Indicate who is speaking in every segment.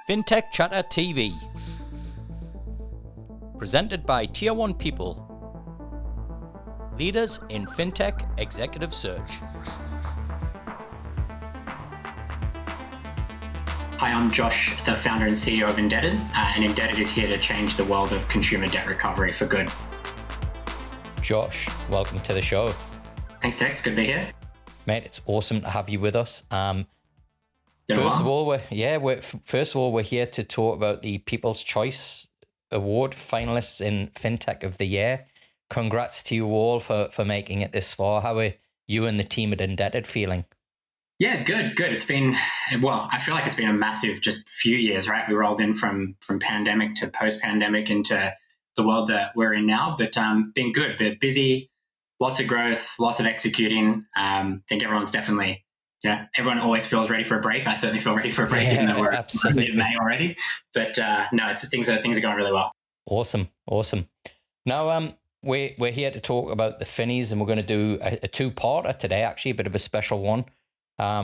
Speaker 1: Fintech Chatter TV. Presented by Tier 1 People. Leaders in Fintech Executive Search.
Speaker 2: Hi, I'm Josh, the founder and CEO of Indebted, and Indebted is here to change the world of consumer debt recovery for good.
Speaker 1: Josh, welcome to the show.
Speaker 2: Thanks, Dex. Good to be here.
Speaker 1: Mate, it's awesome to have you with us. First of all, we're here to talk about the People's Choice Award finalists in Fintech of the Year. Congrats to you all for making it this far. How are you and the team at Indebted feeling?
Speaker 2: Yeah, good. It's been, I feel like it's been a massive just few years, right? We rolled in from pandemic to post-pandemic into the world that we're in now, but been good, bit busy, lots of growth, lots of executing. I think everyone's definitely, everyone always feels ready for a break. I certainly feel ready for a break, even though we're mid-May already. But no, things are going really well. Awesome.
Speaker 1: Now, we're here to talk about the Finnies, and we're going to do a two-parter today, actually, a bit of a special one.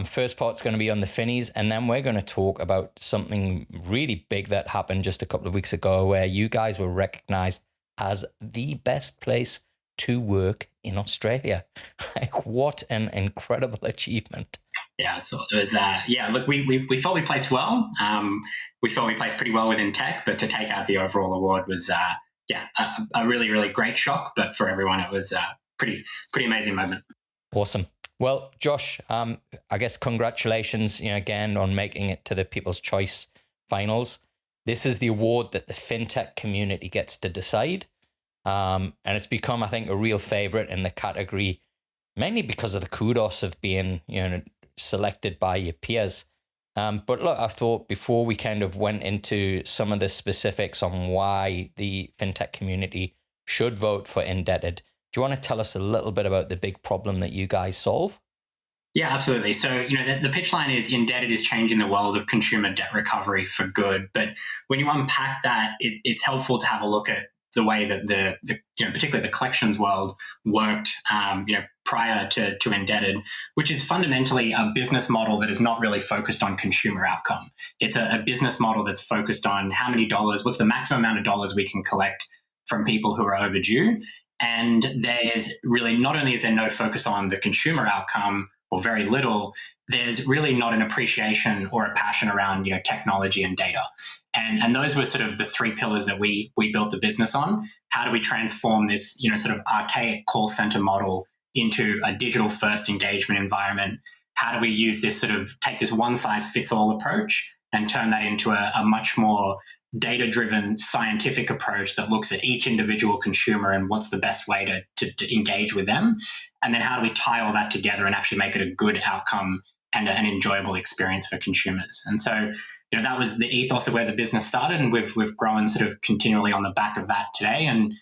Speaker 1: First part's going to be on the Finnies, and then we're going to talk about something really big that happened just a couple of weeks ago, where you guys were recognized as the best place to work in Australia. Like, what an incredible achievement.
Speaker 2: Yeah, so it was, look, we thought we placed well. We thought we placed pretty well within tech, but to take out the overall award was, a really, really great shock. But for everyone, it was a pretty amazing moment.
Speaker 1: Awesome. Well, Josh, I guess congratulations, again, on making it to the People's Choice finals. This is the award that the fintech community gets to decide. And it's become, I think, a real favorite in the category, mainly because of the kudos of being, selected by your peers. But look, I thought before we kind of went into some of the specifics on why the fintech community should vote for Indebted, do you want to tell us a little bit about the big problem that you guys solve?
Speaker 2: Yeah, absolutely. So, the pitch line is Indebted is changing the world of consumer debt recovery for good. But when you unpack that, it's helpful to have a look at the way that the particularly the collections world worked, prior to Indebted, which is fundamentally a business model that is not really focused on consumer outcome. It's a business model that's focused on how many dollars, what's the maximum amount of dollars we can collect from people who are overdue. And there's really, not only is there no focus on the consumer outcome, or very little, there's really not an appreciation or a passion around, technology and data. And those were sort of the three pillars that we built the business on. How do we transform this, sort of archaic call center model into a digital first engagement environment? How do we use this take this one size fits all approach and turn that into a much more data-driven scientific approach that looks at each individual consumer and what's the best way to engage with them? And then how do we tie all that together and actually make it a good outcome and an enjoyable experience for consumers? And so, that was the ethos of where the business started, and we've grown sort of continually on the back of that today. And,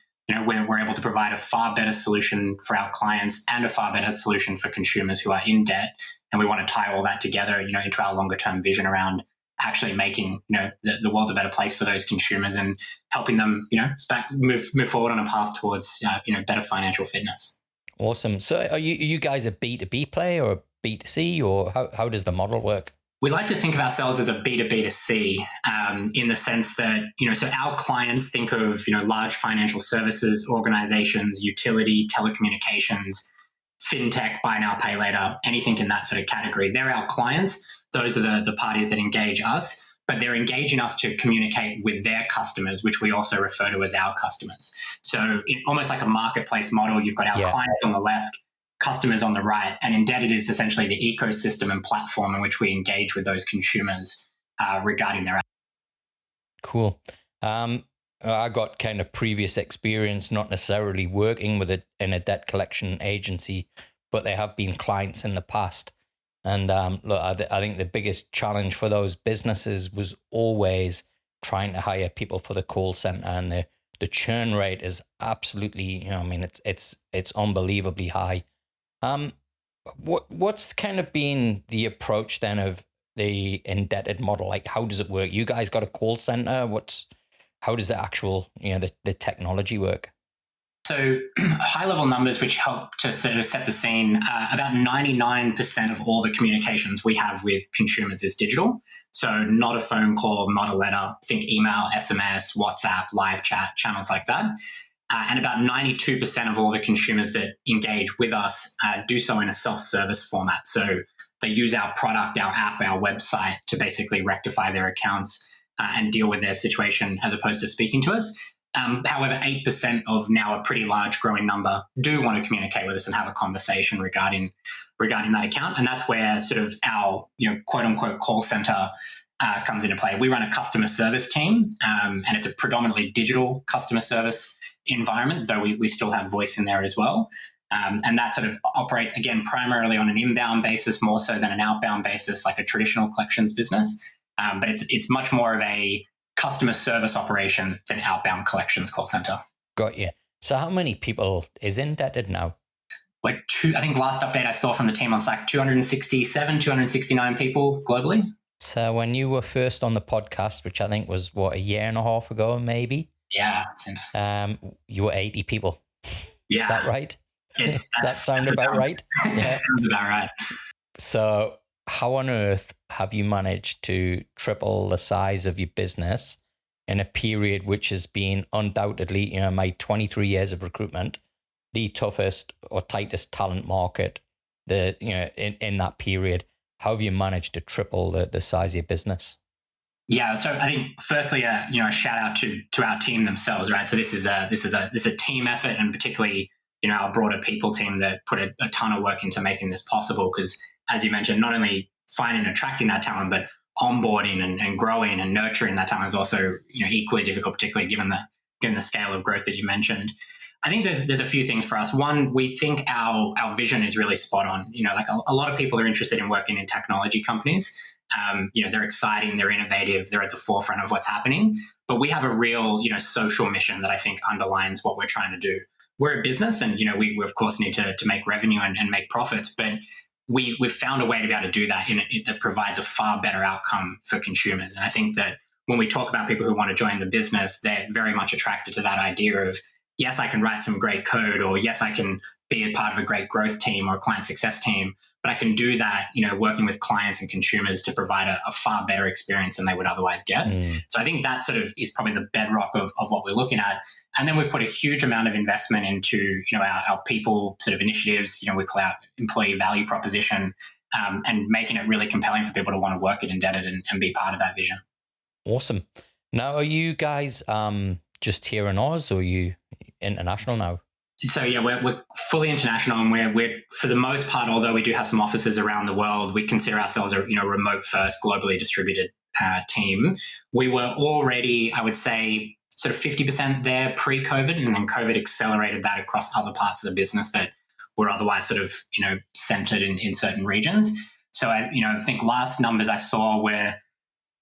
Speaker 2: we're able to provide a far better solution for our clients and a far better solution for consumers who are in debt. And we want to tie all that together, into our longer term vision around actually making, the world a better place for those consumers and helping them, move forward on a path towards, better financial fitness.
Speaker 1: Awesome. So are you guys a B2B play or a B2C, or how does the model work?
Speaker 2: We like to think of ourselves as a B2B2C, in the sense that, so our clients think of, large financial services organizations, utility, telecommunications, fintech, buy now, pay later, anything in that sort of category. They're our clients. Those are the parties that engage us, but they're engaging us to communicate with their customers, which we also refer to as our customers. So almost like a marketplace model, you've got our clients on the left, customers on the right, and Indebted is essentially the ecosystem and platform in which we engage with those consumers regarding their.
Speaker 1: Cool. I got kind of previous experience, not necessarily working in a debt collection agency, but they have been clients in the past. And look, I think the biggest challenge for those businesses was always trying to hire people for the call center, and the churn rate is absolutely, it's unbelievably high. What's kind of been the approach then of the Indebted model? Like, how does it work? You guys got a call center. How does the actual, the technology work?
Speaker 2: So high level numbers, which help to sort of set the scene, about 99% of all the communications we have with consumers is digital. So not a phone call, not a letter, think email, SMS, WhatsApp, live chat, channels like that. And about 92% of all the consumers that engage with us do so in a self-service format. So they use our product, our app, our website to basically rectify their accounts and deal with their situation as opposed to speaking to us. However, 8% of now a pretty large growing number do want to communicate with us and have a conversation regarding that account. And that's where sort of our, quote unquote call center comes into play. We run a customer service team, and it's a predominantly digital customer service environment, though we still have voice in there as well. And that sort of operates, again, primarily on an inbound basis, more so than an outbound basis, like a traditional collections business. But it's much more of a customer service operation than outbound collections call center.
Speaker 1: Got you. So how many people is Indebted now?
Speaker 2: I think last update I saw from the team on Slack, 267, 269 people globally.
Speaker 1: So when you were first on the podcast, which I think was, a year and a half ago, maybe?
Speaker 2: Yeah, it seems.
Speaker 1: You were 80 people.
Speaker 2: Yeah.
Speaker 1: Is that right? Does that sound about right?
Speaker 2: Yeah, sounds about right.
Speaker 1: So how on earth have you managed to triple the size of your business in a period which has been undoubtedly, my 23 years of recruitment, the toughest or tightest talent market, in that period? How have you managed to triple the size of your business?
Speaker 2: Yeah, so I think firstly, a shout out to our team themselves, right? So this is a team effort, and particularly our broader people team that put a ton of work into making this possible. Because as you mentioned, not only finding and attracting that talent, but onboarding and growing and nurturing that talent is also equally difficult, particularly given the scale of growth that you mentioned. I think there's a few things for us. One, we think our vision is really spot on. Like a lot of people are interested in working in technology companies. They're exciting, they're innovative, they're at the forefront of what's happening. But we have a real, social mission that I think underlines what we're trying to do. We're a business, and we of course need to make revenue and make profits, but we've found a way to be able to do that that provides a far better outcome for consumers. And I think that when we talk about people who want to join the business, they're very much attracted to that idea of, yes, I can write some great code, or yes, I can be a part of a great growth team or a client success team, but I can do that, working with clients and consumers to provide a far better experience than they would otherwise get. So I think that sort of is probably the bedrock of what we're looking at. And then we've put a huge amount of investment into, our people sort of initiatives, we call out employee value proposition, and making it really compelling for people to want to work at Indebted and be part of that vision.
Speaker 1: Awesome. Now, are you guys just here in Oz, or are you international now?
Speaker 2: So yeah, we're fully international, and we're for the most part, although we do have some offices around the world, we consider ourselves a remote first, globally distributed team. We were already, I would say, sort of 50% there pre-COVID, and then COVID accelerated that across other parts of the business that were otherwise sort of centered in certain regions. So I think last numbers I saw were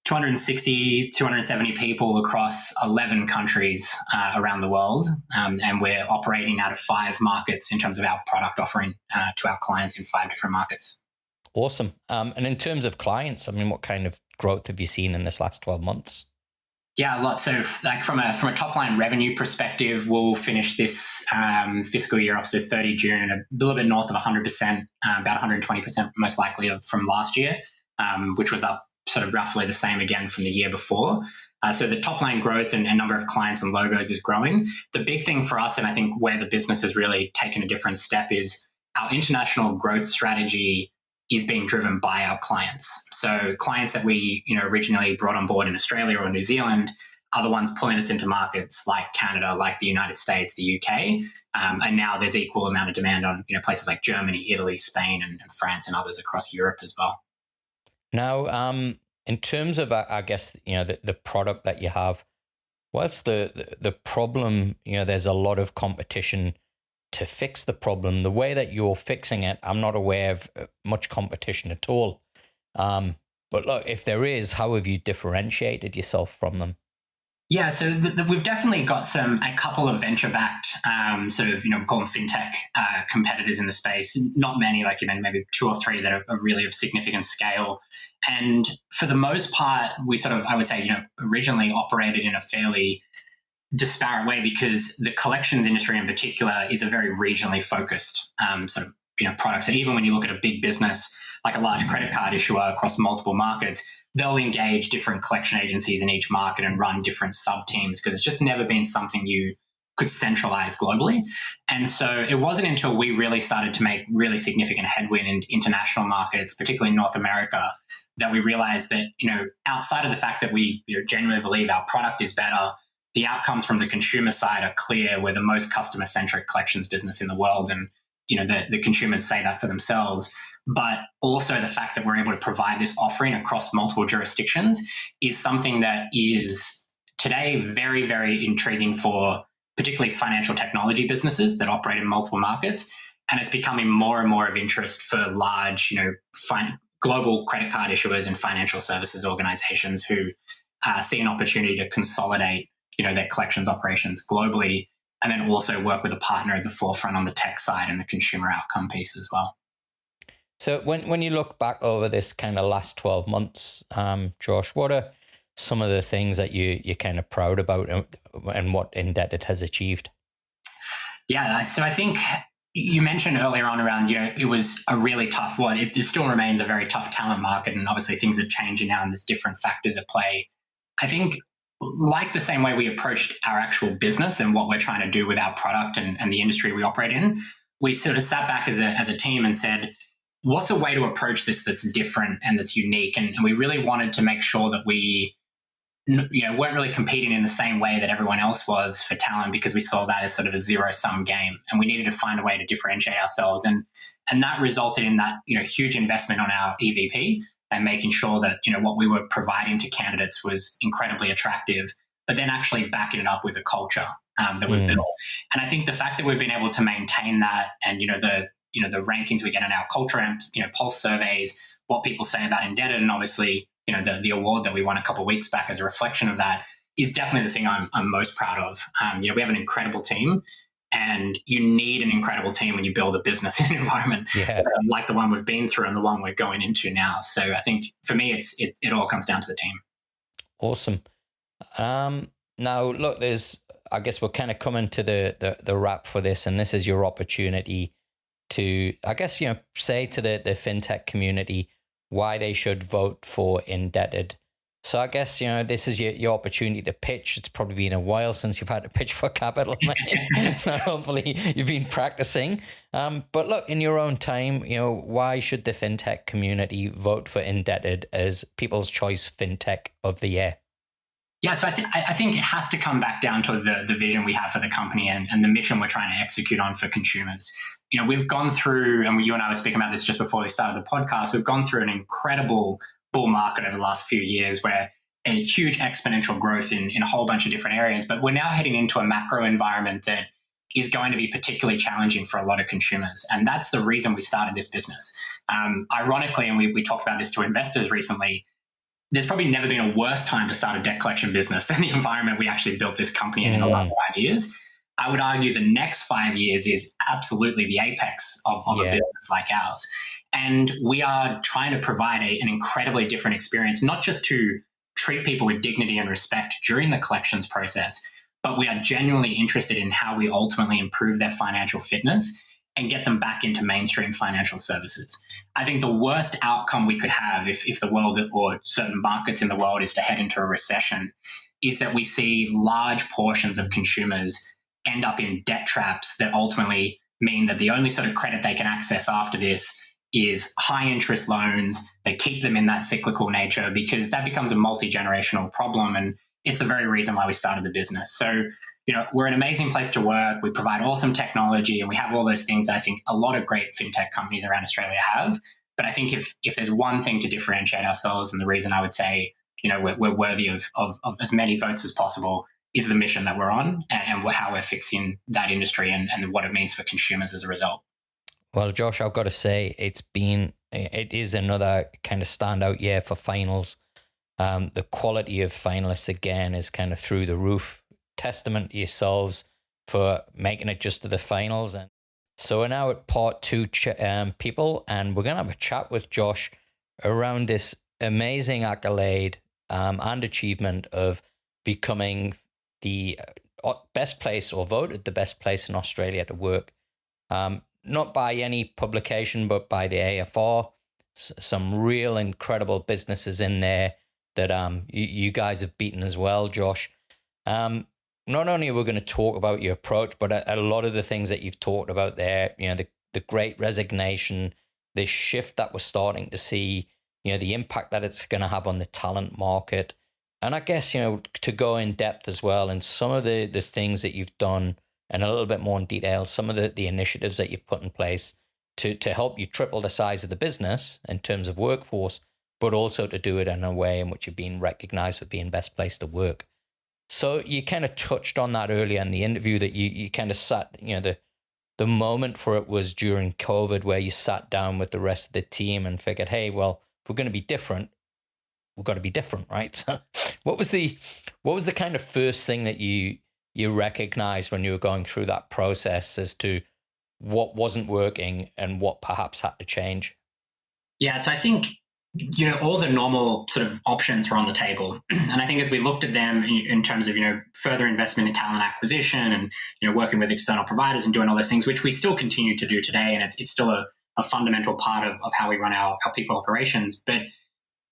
Speaker 2: 260, 270 people across 11 countries around the world. And we're operating out of 5 markets in terms of our product offering to our clients in 5 different markets.
Speaker 1: Awesome. And in terms of clients, what kind of growth have you seen in this last 12 months?
Speaker 2: Yeah, a lot. So like from a top line revenue perspective, we'll finish this fiscal year off, so 30 June, a little bit north of 100%, about 120% most likely from last year, which was up sort of roughly the same again from the year before. So the top line growth and number of clients and logos is growing. The big thing for us, and I think where the business has really taken a different step, is our international growth strategy is being driven by our clients. So clients that we originally brought on board in Australia or New Zealand are the ones pulling us into markets like Canada, like the United States, the UK, and now there's equal amount of demand on places like Germany, Italy, Spain, and France, and others across Europe as well.
Speaker 1: Now, in terms of, I guess, the product that you have, what's the problem? There's a lot of competition to fix the problem. The way that you're fixing it, I'm not aware of much competition at all. But look, if there is, how have you differentiated yourself from them?
Speaker 2: Yeah, so we've definitely got a couple of venture-backed sort of, we call them fintech competitors in the space. Not many, like maybe 2 or 3 that are really of significant scale. And for the most part, we sort of, I would say, originally operated in a fairly disparate way because the collections industry in particular is a very regionally focused sort of product. So even when you look at a big business like a large credit card issuer across multiple markets, they'll engage different collection agencies in each market and run different sub teams because it's just never been something you could centralize globally. And so it wasn't until we really started to make really significant headway in international markets, particularly North America, that we realized that, outside of the fact that we genuinely believe our product is better, the outcomes from the consumer side are clear. We're the most customer-centric collections business in the world. And, the consumers say that for themselves. But also the fact that we're able to provide this offering across multiple jurisdictions is something that is today very, very intriguing for particularly financial technology businesses that operate in multiple markets. And it's becoming more and more of interest for large, global credit card issuers and financial services organizations who see an opportunity to consolidate, their collections operations globally, and then also work with a partner at the forefront on the tech side and the consumer outcome piece as well.
Speaker 1: So when you look back over this kind of last 12 months, Josh, what are some of the things that you're kind of proud about and what Indebted has achieved?
Speaker 2: Yeah, so I think you mentioned earlier on around, it was a really tough one. It still remains a very tough talent market, and obviously things are changing now and there's different factors at play. I think like the same way we approached our actual business and what we're trying to do with our product and the industry we operate in, we sort of sat back as a team and said, what's a way to approach this that's different and that's unique? And we really wanted to make sure that we weren't really competing in the same way that everyone else was for talent, because we saw that as sort of a zero-sum game, and we needed to find a way to differentiate ourselves. And that resulted in that huge investment on our EVP and making sure that what we were providing to candidates was incredibly attractive, but then actually backing it up with a culture that we've built. And I think the fact that we've been able to maintain that, and the rankings we get in our culture and pulse surveys, what people say about Indebted, and obviously the award that we won a couple of weeks back as a reflection of that, is definitely the thing I'm most proud of. We have an incredible team, and you need an incredible team when you build a business in an environment like the one we've been through and the one we're going into now. So I think for me, it all comes down to the team.
Speaker 1: Awesome. Now, look, I guess we're kind of coming to the wrap for this, and this is your opportunity to, I guess, say to the fintech community why they should vote for Indebted. So I guess, this is your opportunity to pitch. It's probably been a while since you've had to pitch for capital money. So hopefully you've been practicing. But look, in your own time, why should the fintech community vote for Indebted as People's Choice Fintech of the Year?
Speaker 2: Yeah, so I think it has to come back down to the vision we have for the company and the mission we're trying to execute on for consumers. We've gone through, and you and I were speaking about this just before we started the podcast, we've gone through an incredible bull market over the last few years where a huge exponential growth in a whole bunch of different areas. But we're now heading into a macro environment that is going to be particularly challenging for a lot of consumers. And that's the reason we started this business. Ironically, and we talked about this to investors recently, there's probably never been a worse time to start a debt collection business than the environment we actually built this company in the last 5 years. I would argue the next 5 years is absolutely the apex of a business like ours. And we are trying to provide an incredibly different experience, not just to treat people with dignity and respect during the collections process, but we are genuinely interested in how we ultimately improve their financial fitness and get them back into mainstream financial services. I think the worst outcome we could have if the world or certain markets in the world is to head into a recession is that we see large portions of consumers end up in debt traps that ultimately mean that the only sort of credit they can access after this is high interest loans. They keep them in that cyclical nature because that becomes a multi-generational problem. And it's the very reason why we started the business. So, we're an amazing place to work. We provide awesome technology and we have all those things that I think a lot of great fintech companies around Australia have. But I think if there's one thing to differentiate ourselves, and the reason I would say, we're worthy of as many votes as possible, is the mission that we're on and how we're fixing that industry and what it means for consumers as a result.
Speaker 1: Well, Josh, I've got to say it is another kind of standout year for finals. The quality of finalists again is kind of through the roof. Testament to yourselves for making it just to the finals. And so we're now at part two, people, and we're going to have a chat with Josh around this amazing accolade and achievement of becoming the best place or voted the best place in Australia to work. Not by any publication, but by the AFR. Some real incredible businesses in there that you guys have beaten as well, Josh. Not only are we going to talk about your approach, but a lot of the things that you've talked about there, the great resignation, the shift that we're starting to see, the impact that it's going to have on the talent market. And I guess, to go in depth as well, and some of the things that you've done and a little bit more in detail, some of the initiatives that you've put in place to help you triple the size of the business in terms of workforce, but also to do it in a way in which you're being recognized for being best place to work. So you kind of touched on that earlier in the interview, that you kind of sat, the moment for it was during COVID, where you sat down with the rest of the team and figured, hey, well, if we're going to be different, we've got to be different, right? So what was the kind of first thing that you recognized when you were going through that process as to what wasn't working and what perhaps had to change?
Speaker 2: Yeah, so I think, all the normal sort of options were on the table. And I think as we looked at them in terms of, further investment in talent acquisition and, working with external providers and doing all those things, which we still continue to do today. And it's still a fundamental part of how we run our people operations. But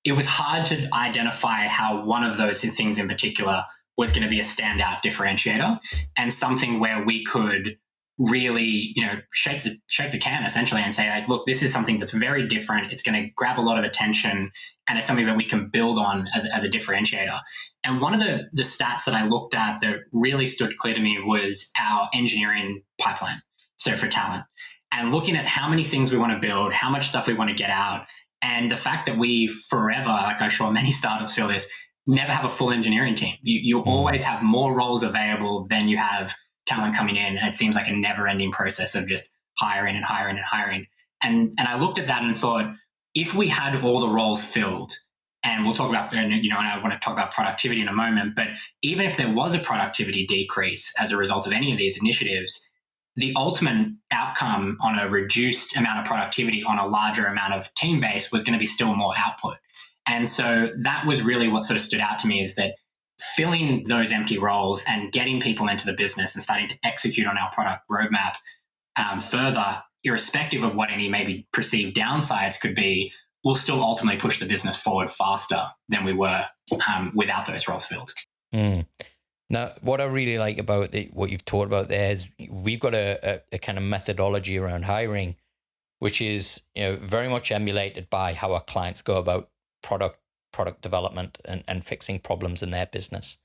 Speaker 2: it was hard to identify how one of those things in particular was going to be a standout differentiator and something where we could really, shake the can essentially and say, like, look, this is something that's very different. It's going to grab a lot of attention, and it's something that we can build on as a differentiator. And one of the stats that I looked at that really stood clear to me was our engineering pipeline. So for talent, and looking at how many things we want to build, how much stuff we want to get out, and the fact that we forever, like I'm sure many startups feel this, never have a full engineering team. You always have more roles available than you have talent coming in, and it seems like a never-ending process of just hiring and hiring and hiring. And I looked at that and thought, if we had all the roles filled, and we'll talk about, and I want to talk about productivity in a moment, but even if there was a productivity decrease as a result of any of these initiatives, the ultimate outcome on a reduced amount of productivity on a larger amount of team base was going to be still more output. And so that was really what sort of stood out to me, is that filling those empty roles and getting people into the business and starting to execute on our product roadmap further, irrespective of what any maybe perceived downsides could be, will still ultimately push the business forward faster than we were without those roles filled.
Speaker 1: Now, what I really like about what you've talked about there is we've got a kind of methodology around hiring, which is very much emulated by how our clients go about product development and fixing problems in their business.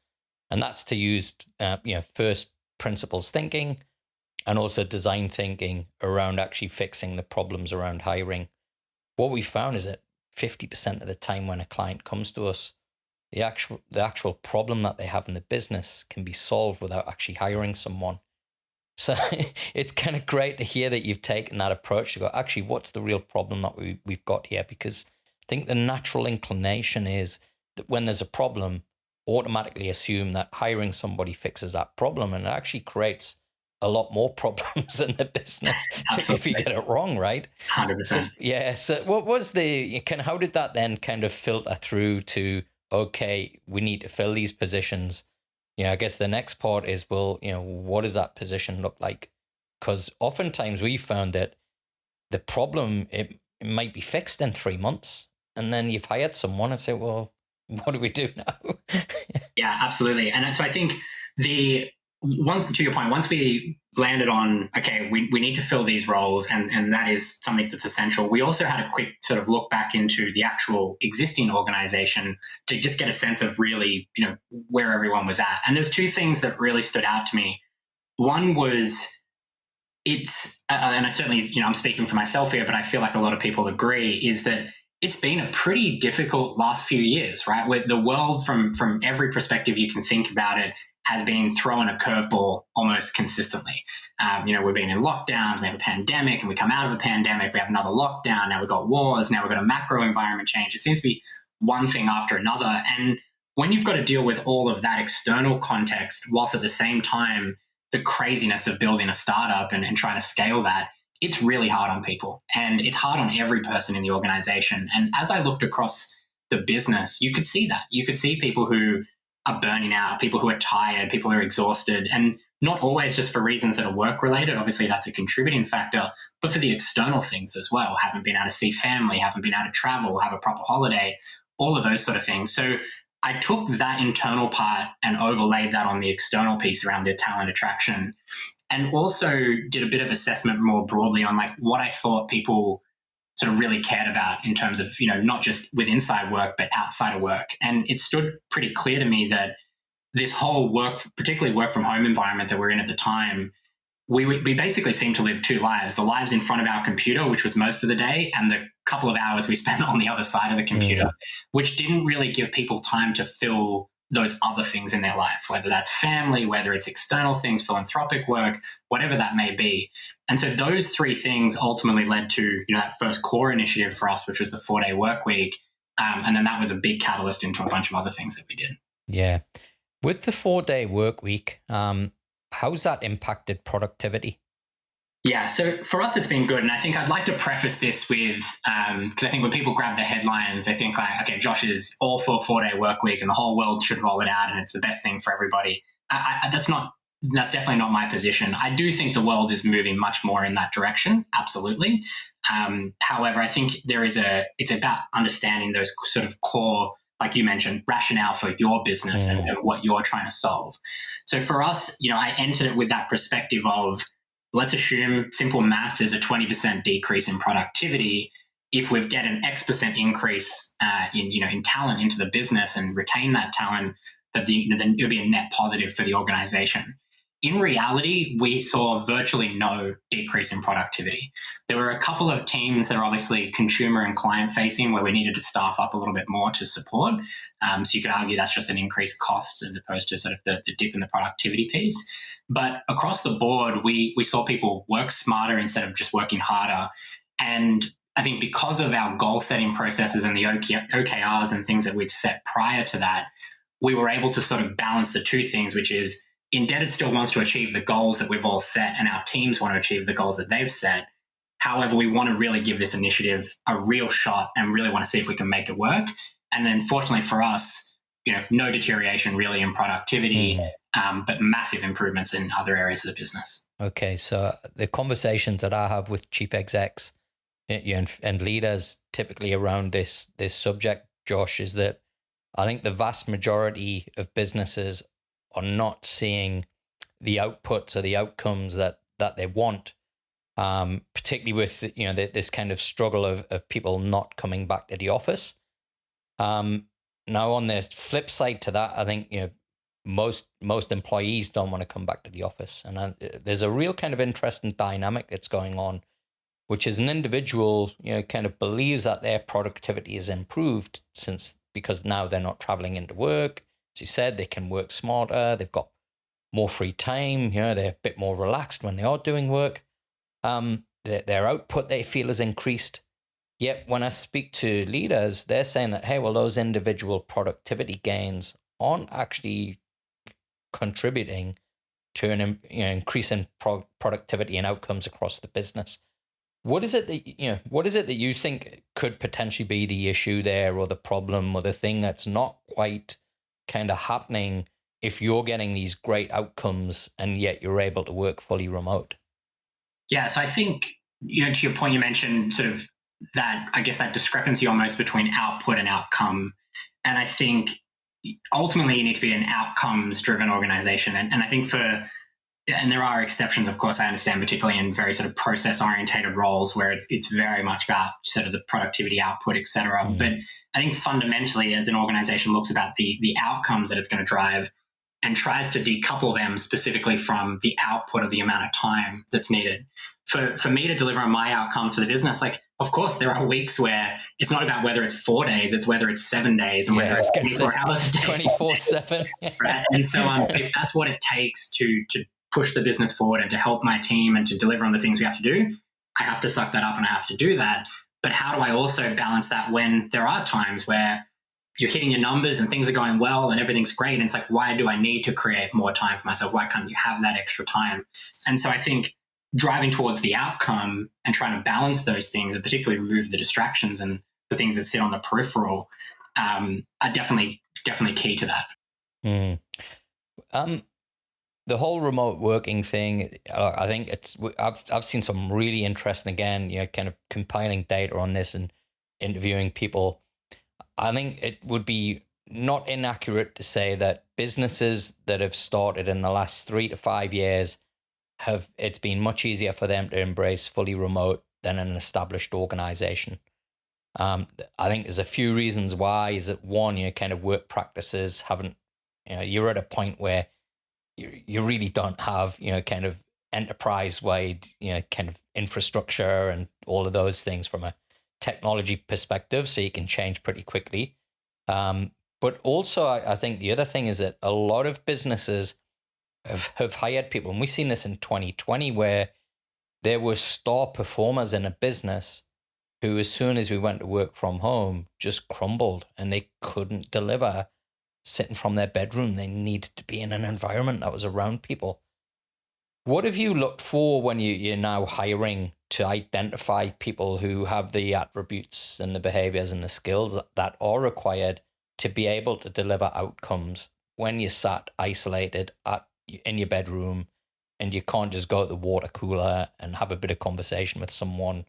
Speaker 1: And that's to use first principles thinking and also design thinking around actually fixing the problems around hiring. What we found is that 50% of the time when a client comes to us, the actual problem that they have in the business can be solved without actually hiring someone. So it's kind of great to hear that you've taken that approach to go, actually, what's the real problem that we've got here? Because I think the natural inclination is that when there's a problem, automatically assume that hiring somebody fixes that problem, and it actually creates a lot more problems in the business if you get it wrong, right?
Speaker 2: 100%.
Speaker 1: So, yeah. So what was how did that then kind of filter through to, okay, we need to fill these positions? I guess the next part is, well, what does that position look like? Because oftentimes we found that the problem, it might be fixed in 3 months, and then you've hired someone and say, well, what do we do now?
Speaker 2: Yeah, absolutely. And so I think to your point, once we landed on, okay, we need to fill these roles, and that is something that's essential, we also had a quick sort of look back into the actual existing organization to just get a sense of really, where everyone was at. And there's two things that really stood out to me. One was and I certainly, I'm speaking for myself here, but I feel like a lot of people agree, is that it's been a pretty difficult last few years, right? With the world from every perspective you can think about it has been throwing a curveball almost consistently. We've been in lockdowns, we have a pandemic, and we come out of a pandemic, we have another lockdown, now we've got wars, now we've got a macro environment change. It seems to be one thing after another. And when you've got to deal with all of that external context, whilst at the same time, the craziness of building a startup and trying to scale that, it's really hard on people, and it's hard on every person in the organization. And as I looked across the business, you could see that. You could see people who are burning out, people who are tired, people who are exhausted, and not always just for reasons that are work related. Obviously, that's a contributing factor, but for the external things as well. Haven't been able to see family, haven't been able to travel, have a proper holiday, all of those sort of things. So I took that internal part and overlaid that on the external piece around their talent attraction, and also did a bit of assessment more broadly on like what I thought people sort of really cared about in terms of, not just with inside work, but outside of work. And it stood pretty clear to me that this whole work, particularly work from home environment that we're in at the time, we basically seemed to live two lives: the lives in front of our computer, which was most of the day, and the couple of hours we spent on the other side of the computer, which didn't really give people time to fill those other things in their life, whether that's family, whether it's external things, philanthropic work, whatever that may be. And so those three things ultimately led to that first core initiative for us, which was the 4-day work week. And then that was a big catalyst into a bunch of other things that we did.
Speaker 1: Yeah. With the 4-day work week, how's that impacted productivity?
Speaker 2: Yeah, so for us, it's been good. And I think I'd like to preface this with, because I think when people grab the headlines, they think like, okay, Josh is all for 4-day work week and the whole world should roll it out and it's the best thing for everybody. That's definitely not my position. I do think the world is moving much more in that direction. Absolutely. However, I think it's about understanding those sort of core, like you mentioned, rationale for your business and what you're trying to solve. So for us, I entered it with that perspective of, let's assume simple math is a 20% decrease in productivity. If we get an X% increase in talent into the business and retain that talent, then it'll be a net positive for the organization. In reality, we saw virtually no decrease in productivity. There were a couple of teams that are obviously consumer and client facing where we needed to staff up a little bit more to support. So you could argue that's just an increased cost as opposed to sort of the dip in the productivity piece. But across the board, we saw people work smarter instead of just working harder. And I think because of our goal setting processes and the OKRs and things that we'd set prior to that, we were able to sort of balance the two things, which is Indebted still wants to achieve the goals that we've all set and our teams want to achieve the goals that they've set. However, we want to really give this initiative a real shot and really want to see if we can make it work. And then fortunately for us, no deterioration really in productivity, but massive improvements in other areas of the business.
Speaker 1: Okay, so the conversations that I have with chief execs and leaders typically around this subject, Josh, is that I think the vast majority of businesses are not seeing the outputs or the outcomes that they want, particularly with this kind of struggle of people not coming back to the office. Now, on the flip side to that, I think most employees don't want to come back to the office, and there's a real kind of interesting dynamic that's going on, which is an individual kind of believes that their productivity is improved because now they're not traveling into work. As you said, they can work smarter. They've got more free time. They're a bit more relaxed when they are doing work. Their output, they feel, is increased. Yet when I speak to leaders, they're saying that, hey, well, those individual productivity gains aren't actually contributing to an increase in productivity and outcomes across the business. What is it that you think could potentially be the issue there, or the problem, or the thing that's not quite kind of happening if you're getting these great outcomes and yet you're able to work fully remote?
Speaker 2: Yeah, so I think, to your point, you mentioned sort of that, I guess, that discrepancy almost between output and outcome. And I think ultimately you need to be an outcomes driven organization. And I think and there are exceptions, of course, I understand, particularly in very sort of process orientated roles where it's very much about sort of the productivity output, et cetera. But I think fundamentally, as an organization looks about the outcomes that it's going to drive and tries to decouple them specifically from the output of the amount of time that's needed. For me to deliver on my outcomes for the business, like, of course, there are weeks where it's not about whether it's 4 days, it's whether it's 7 days and whether it's 24 hours a day.
Speaker 1: 24/7.
Speaker 2: Right? And so if that's what it takes to push the business forward and to help my team and to deliver on the things we have to do, I have to suck that up and I have to do that. But how do I also balance that when there are times where you're hitting your numbers and things are going well and everything's great? And it's like, why do I need to create more time for myself? Why can't you have that extra time? And so I think driving towards the outcome and trying to balance those things, and particularly remove the distractions and the things that sit on the peripheral, are definitely key to that.
Speaker 1: Mm. Um, the whole remote working thing, I think I've seen some really interesting, again, kind of compiling data on this and interviewing people. I think it would be not inaccurate to say that businesses that have started in the last 3 to 5 years it's been much easier for them to embrace fully remote than an established organization. I think there's a few reasons why. Is that one, kind of work practices haven't, you're at a point where you really don't have, kind of enterprise wide, kind of infrastructure and all of those things from a technology perspective. So you can change pretty quickly. Um, but also, I think the other thing is that a lot of businesses have hired people, and we've seen this in 2020 where there were star performers in a business who, as soon as we went to work from home, just crumbled and they couldn't deliver sitting from their bedroom. They needed to be in an environment that was around people. What have you looked for when you're now hiring to identify people who have the attributes and the behaviors and the skills that are required to be able to deliver outcomes when you're sat isolated in your bedroom and you can't just go to the water cooler and have a bit of conversation with someone,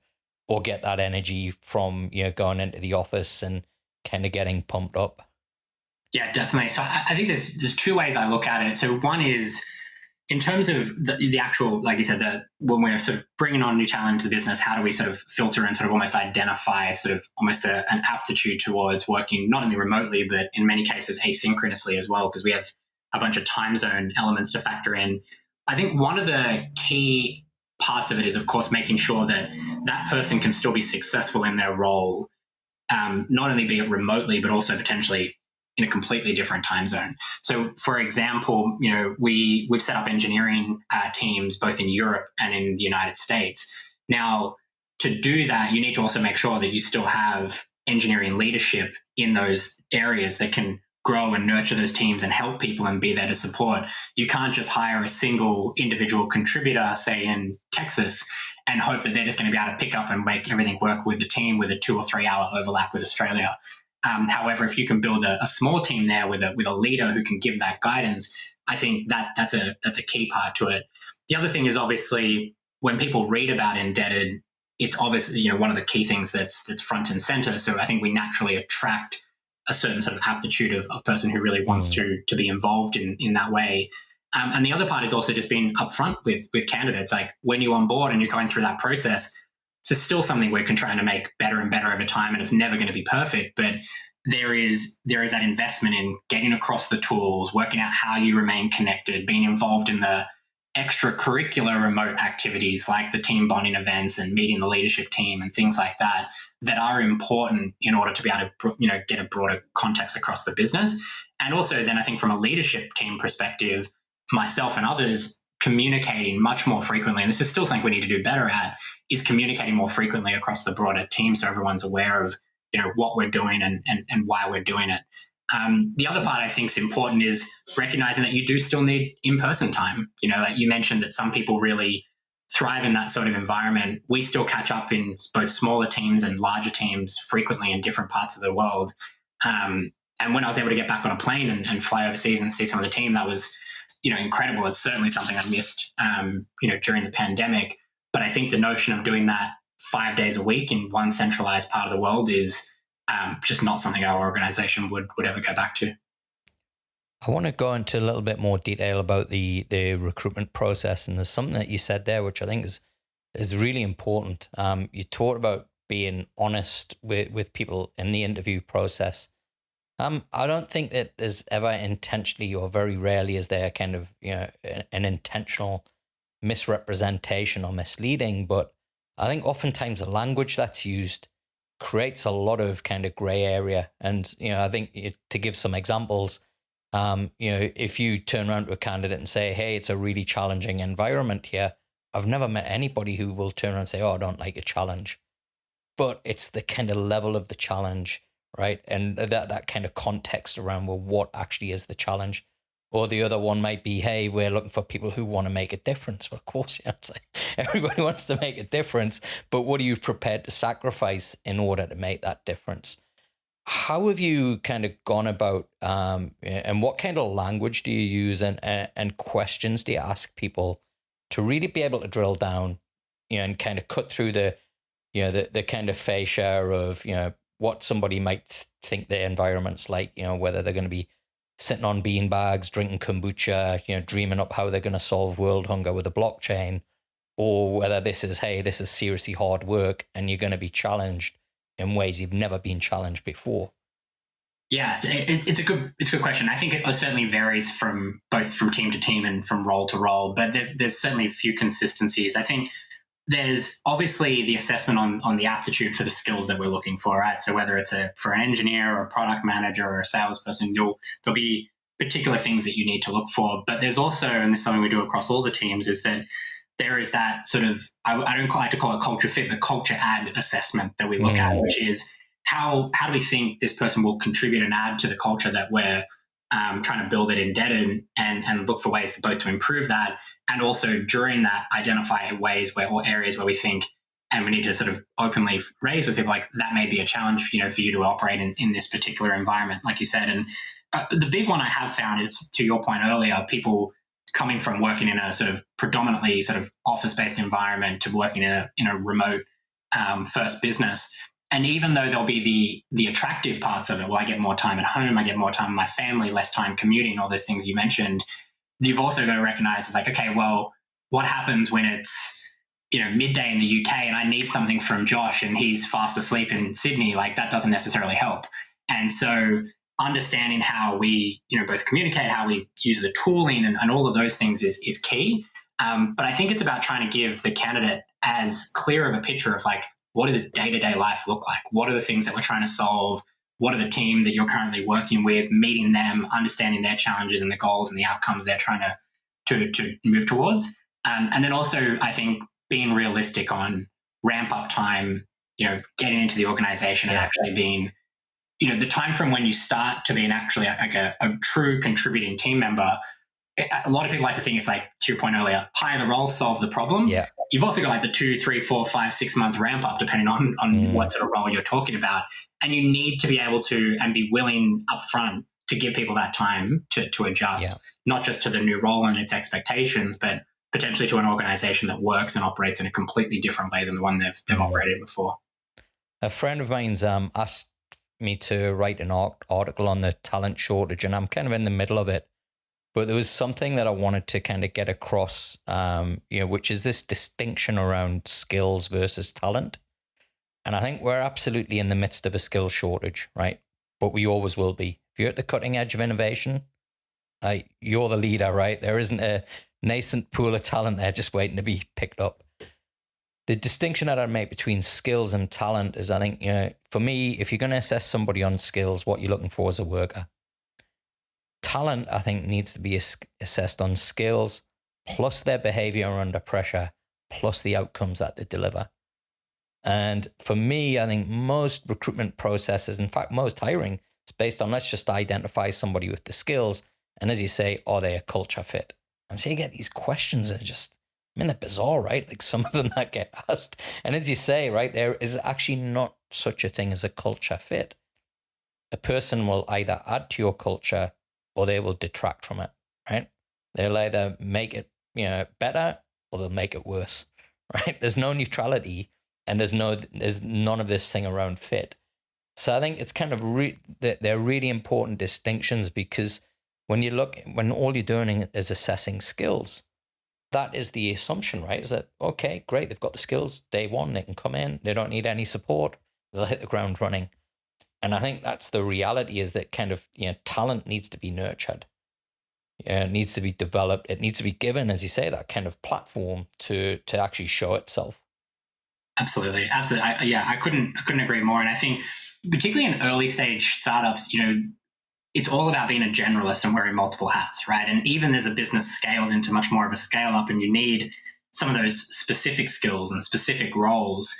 Speaker 1: or get that energy from going into the office and kind of getting pumped up?
Speaker 2: Yeah, definitely. So I think there's two ways I look at it. So one is in terms of the actual, like you said, when we're sort of bringing on new talent to the business, how do we sort of filter and sort of almost identify sort of almost an aptitude towards working not only remotely, but in many cases asynchronously as well, because we have a bunch of time zone elements to factor in. I think one of the key parts of it is, of course, making sure that that person can still be successful in their role, not only be it remotely, but also potentially in a completely different time zone. So, for example, we've set up engineering teams both in Europe and in the United States. Now, to do that, you need to also make sure that you still have engineering leadership in those areas that can grow and nurture those teams and help people and be there to support. You can't just hire a single individual contributor, say in Texas, and hope that they're just going to be able to pick up and make everything work with the team with a 2 or 3 hour overlap with Australia. However, if you can build a small team there with a leader who can give that guidance, I think that's a key part to it. The other thing is, obviously, when people read about Indebted, it's obviously one of the key things that's front and center. So I think we naturally attract a certain sort of aptitude of person who really wants to be involved in that way. And the other part is also just being upfront with candidates. Like when you onboard and you're going through that process, it's still something we're trying to make better and better over time, and it's never going to be perfect. But there is that investment in getting across the tools, working out how you remain connected, being involved in the extracurricular remote activities like the team bonding events and meeting the leadership team and things like that are important in order to be able to get a broader context across the business. And also then I think from a leadership team perspective, myself and others communicating much more frequently, and this is still something we need to do better at, is communicating more frequently across the broader team so everyone's aware of what we're doing and why we're doing it. The other part I think is important is recognizing that you do still need in-person time. Like you mentioned that some people really thrive in that sort of environment. We still catch up in both smaller teams and larger teams frequently in different parts of the world. And when I was able to get back on a plane and fly overseas and see some of the team, that was incredible. It's certainly something I missed during the pandemic. But I think the notion of doing that 5 days a week in one centralized part of the world is just not something our organization would ever go back to.
Speaker 1: I want to go into a little bit more detail about the recruitment process. And there's something that you said there, which I think is really important. You talked about being honest with people in the interview process. I don't think that there's ever intentionally, or very rarely is there kind of, an intentional misrepresentation or misleading. But I think oftentimes the language that's used creates a lot of kind of gray area. And, I think to give some examples, if you turn around to a candidate and say, hey, it's a really challenging environment here, I've never met anybody who will turn around and say, oh, I don't like a challenge. But it's the kind of level of the challenge, right? And that kind of context around, well, what actually is the challenge? Or the other one might be, hey, we're looking for people who want to make a difference. Well, of course, it's like everybody wants to make a difference, but what are you prepared to sacrifice in order to make that difference? How have you kind of gone about, and what kind of language do you use, and questions do you ask people to really be able to drill down, and kind of cut through the kind of fascia of, what somebody might think their environment's like, whether they're going to be sitting on bean bags, drinking kombucha, dreaming up how they're going to solve world hunger with a blockchain, or whether this is seriously hard work and you're going to be challenged in ways you've never been challenged before.
Speaker 2: Yeah, it's a good question. I think it certainly varies from team to team and from role to role, but there's certainly a few consistencies. I think there's obviously the assessment on the aptitude for the skills that we're looking for, right? So whether it's for an engineer or a product manager or a salesperson, there'll be particular things that you need to look for. But there's also, and this is something we do across all the teams, is that there is that sort of, I don't like to call it culture fit, but culture add assessment that we look at, which is how do we think this person will contribute and add to the culture that we're trying to build at Indebted, and look for ways to improve that, and also during that identify ways or areas where we think, and we need to sort of openly raise with people like that may be a challenge, for you to operate in this particular environment, like you said. And the big one I have found is, to your point earlier, people coming from working in a sort of predominantly sort of office-based environment to working in a remote first business. And even though there'll be the attractive parts of it, well, I get more time at home, I get more time with my family, less time commuting, all those things you mentioned, you've also got to recognize it's like, okay, well, what happens when it's, midday in the UK and I need something from Josh and he's fast asleep in Sydney? Like, that doesn't necessarily help. And so understanding how we, both communicate, how we use the tooling and all of those things is key. But I think it's about trying to give the candidate as clear of a picture of like, what does day-to-day life look like? What are the things that we're trying to solve? What are the team that you're currently working with, meeting them, understanding their challenges and the goals and the outcomes they're trying to move towards? And then also, I think, being realistic on ramp-up time, getting into the organization and actually being, the time from when you start to being actually like a true contributing team member. A lot of people like to think it's like, to your point earlier, hire the role, solve the problem.
Speaker 1: Yeah.
Speaker 2: You've also got like the 2, 3, 4, 5, 6 month ramp up, depending on what sort of role you're talking about. And you need to be able to and be willing upfront to give people that time to adjust, not just to the new role and its expectations, but potentially to an organization that works and operates in a completely different way than the one they've operated before.
Speaker 1: A friend of mine's asked me to write an article on the talent shortage, and I'm kind of in the middle of it. But there was something that I wanted to kind of get across, which is this distinction around skills versus talent. And I think we're absolutely in the midst of a skill shortage, right? But we always will be. If you're at the cutting edge of innovation, you're the leader, right? There isn't a nascent pool of talent there just waiting to be picked up. The distinction that I make between skills and talent is, I think, for me, if you're going to assess somebody on skills, what you're looking for is a worker. Talent, I think, needs to be assessed on skills, plus their behavior under pressure, plus the outcomes that they deliver. And for me, I think most recruitment processes, in fact, most hiring, is based on, let's just identify somebody with the skills. And as you say, are they a culture fit? And so you get these questions that are just, they're bizarre, right? Like some of them that get asked. And as you say, right, there is actually not such a thing as a culture fit. A person will either add to your culture or they will detract from it, right? They'll either make it, better, or they'll make it worse, right? There's no neutrality, and there's none of this thing around fit. So I think it's kind of they're really important distinctions, because when all you're doing is assessing skills, that is the assumption, right? Is that, okay, great, they've got the skills, day one, they can come in, they don't need any support, they'll hit the ground running. And I think that's the reality, is that kind of, talent needs to be nurtured. It needs to be developed. It needs to be given, as you say, that kind of platform to actually show itself.
Speaker 2: Absolutely. I couldn't agree more. And I think particularly in early stage startups, it's all about being a generalist and wearing multiple hats, right? And even as a business scales into much more of a scale up and you need some of those specific skills and specific roles,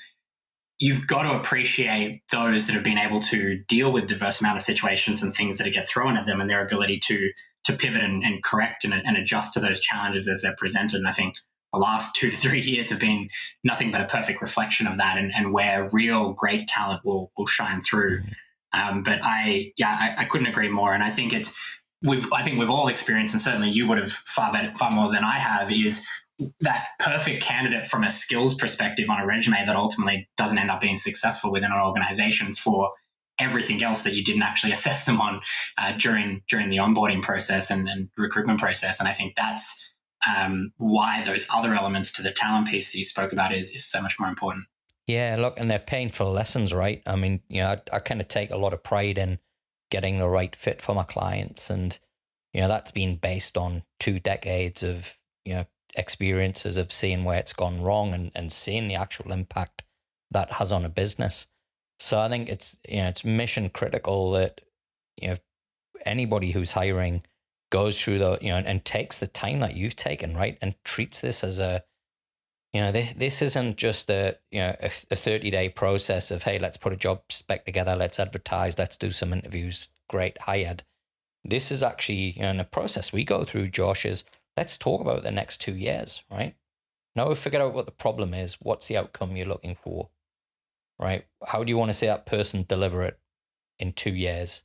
Speaker 2: you've got to appreciate those that have been able to deal with diverse amount of situations and things that get thrown at them, and their ability to pivot and correct and adjust to those challenges as they're presented. And I think the last 2 to 3 years have been nothing but a perfect reflection of that, and where real great talent will shine through. But I couldn't agree more. And I think we've all experienced, and certainly you would have far more than I have, is that perfect candidate from a skills perspective on a resume that ultimately doesn't end up being successful within an organization for everything else that you didn't actually assess them on during the onboarding process and recruitment process. And I think that's why those other elements to the talent piece that you spoke about is so much more important.
Speaker 1: Yeah, look, and they're painful lessons, right? I mean, I kind of take a lot of pride in getting the right fit for my clients. And, that's been based on 2 decades of, experiences of seeing where it's gone wrong and seeing the actual impact that has on a business. So I think it's mission critical that, anybody who's hiring goes through and takes the time that you've taken, right? And treats this as this isn't just a 30-day process of, hey, let's put a job spec together, let's advertise, let's do some interviews, great, hired. This is actually, a process we go through, Josh, is let's talk about the next 2 years, right? Now we've figured out what the problem is. What's the outcome you're looking for, right? How do you want to see that person deliver it in 2 years?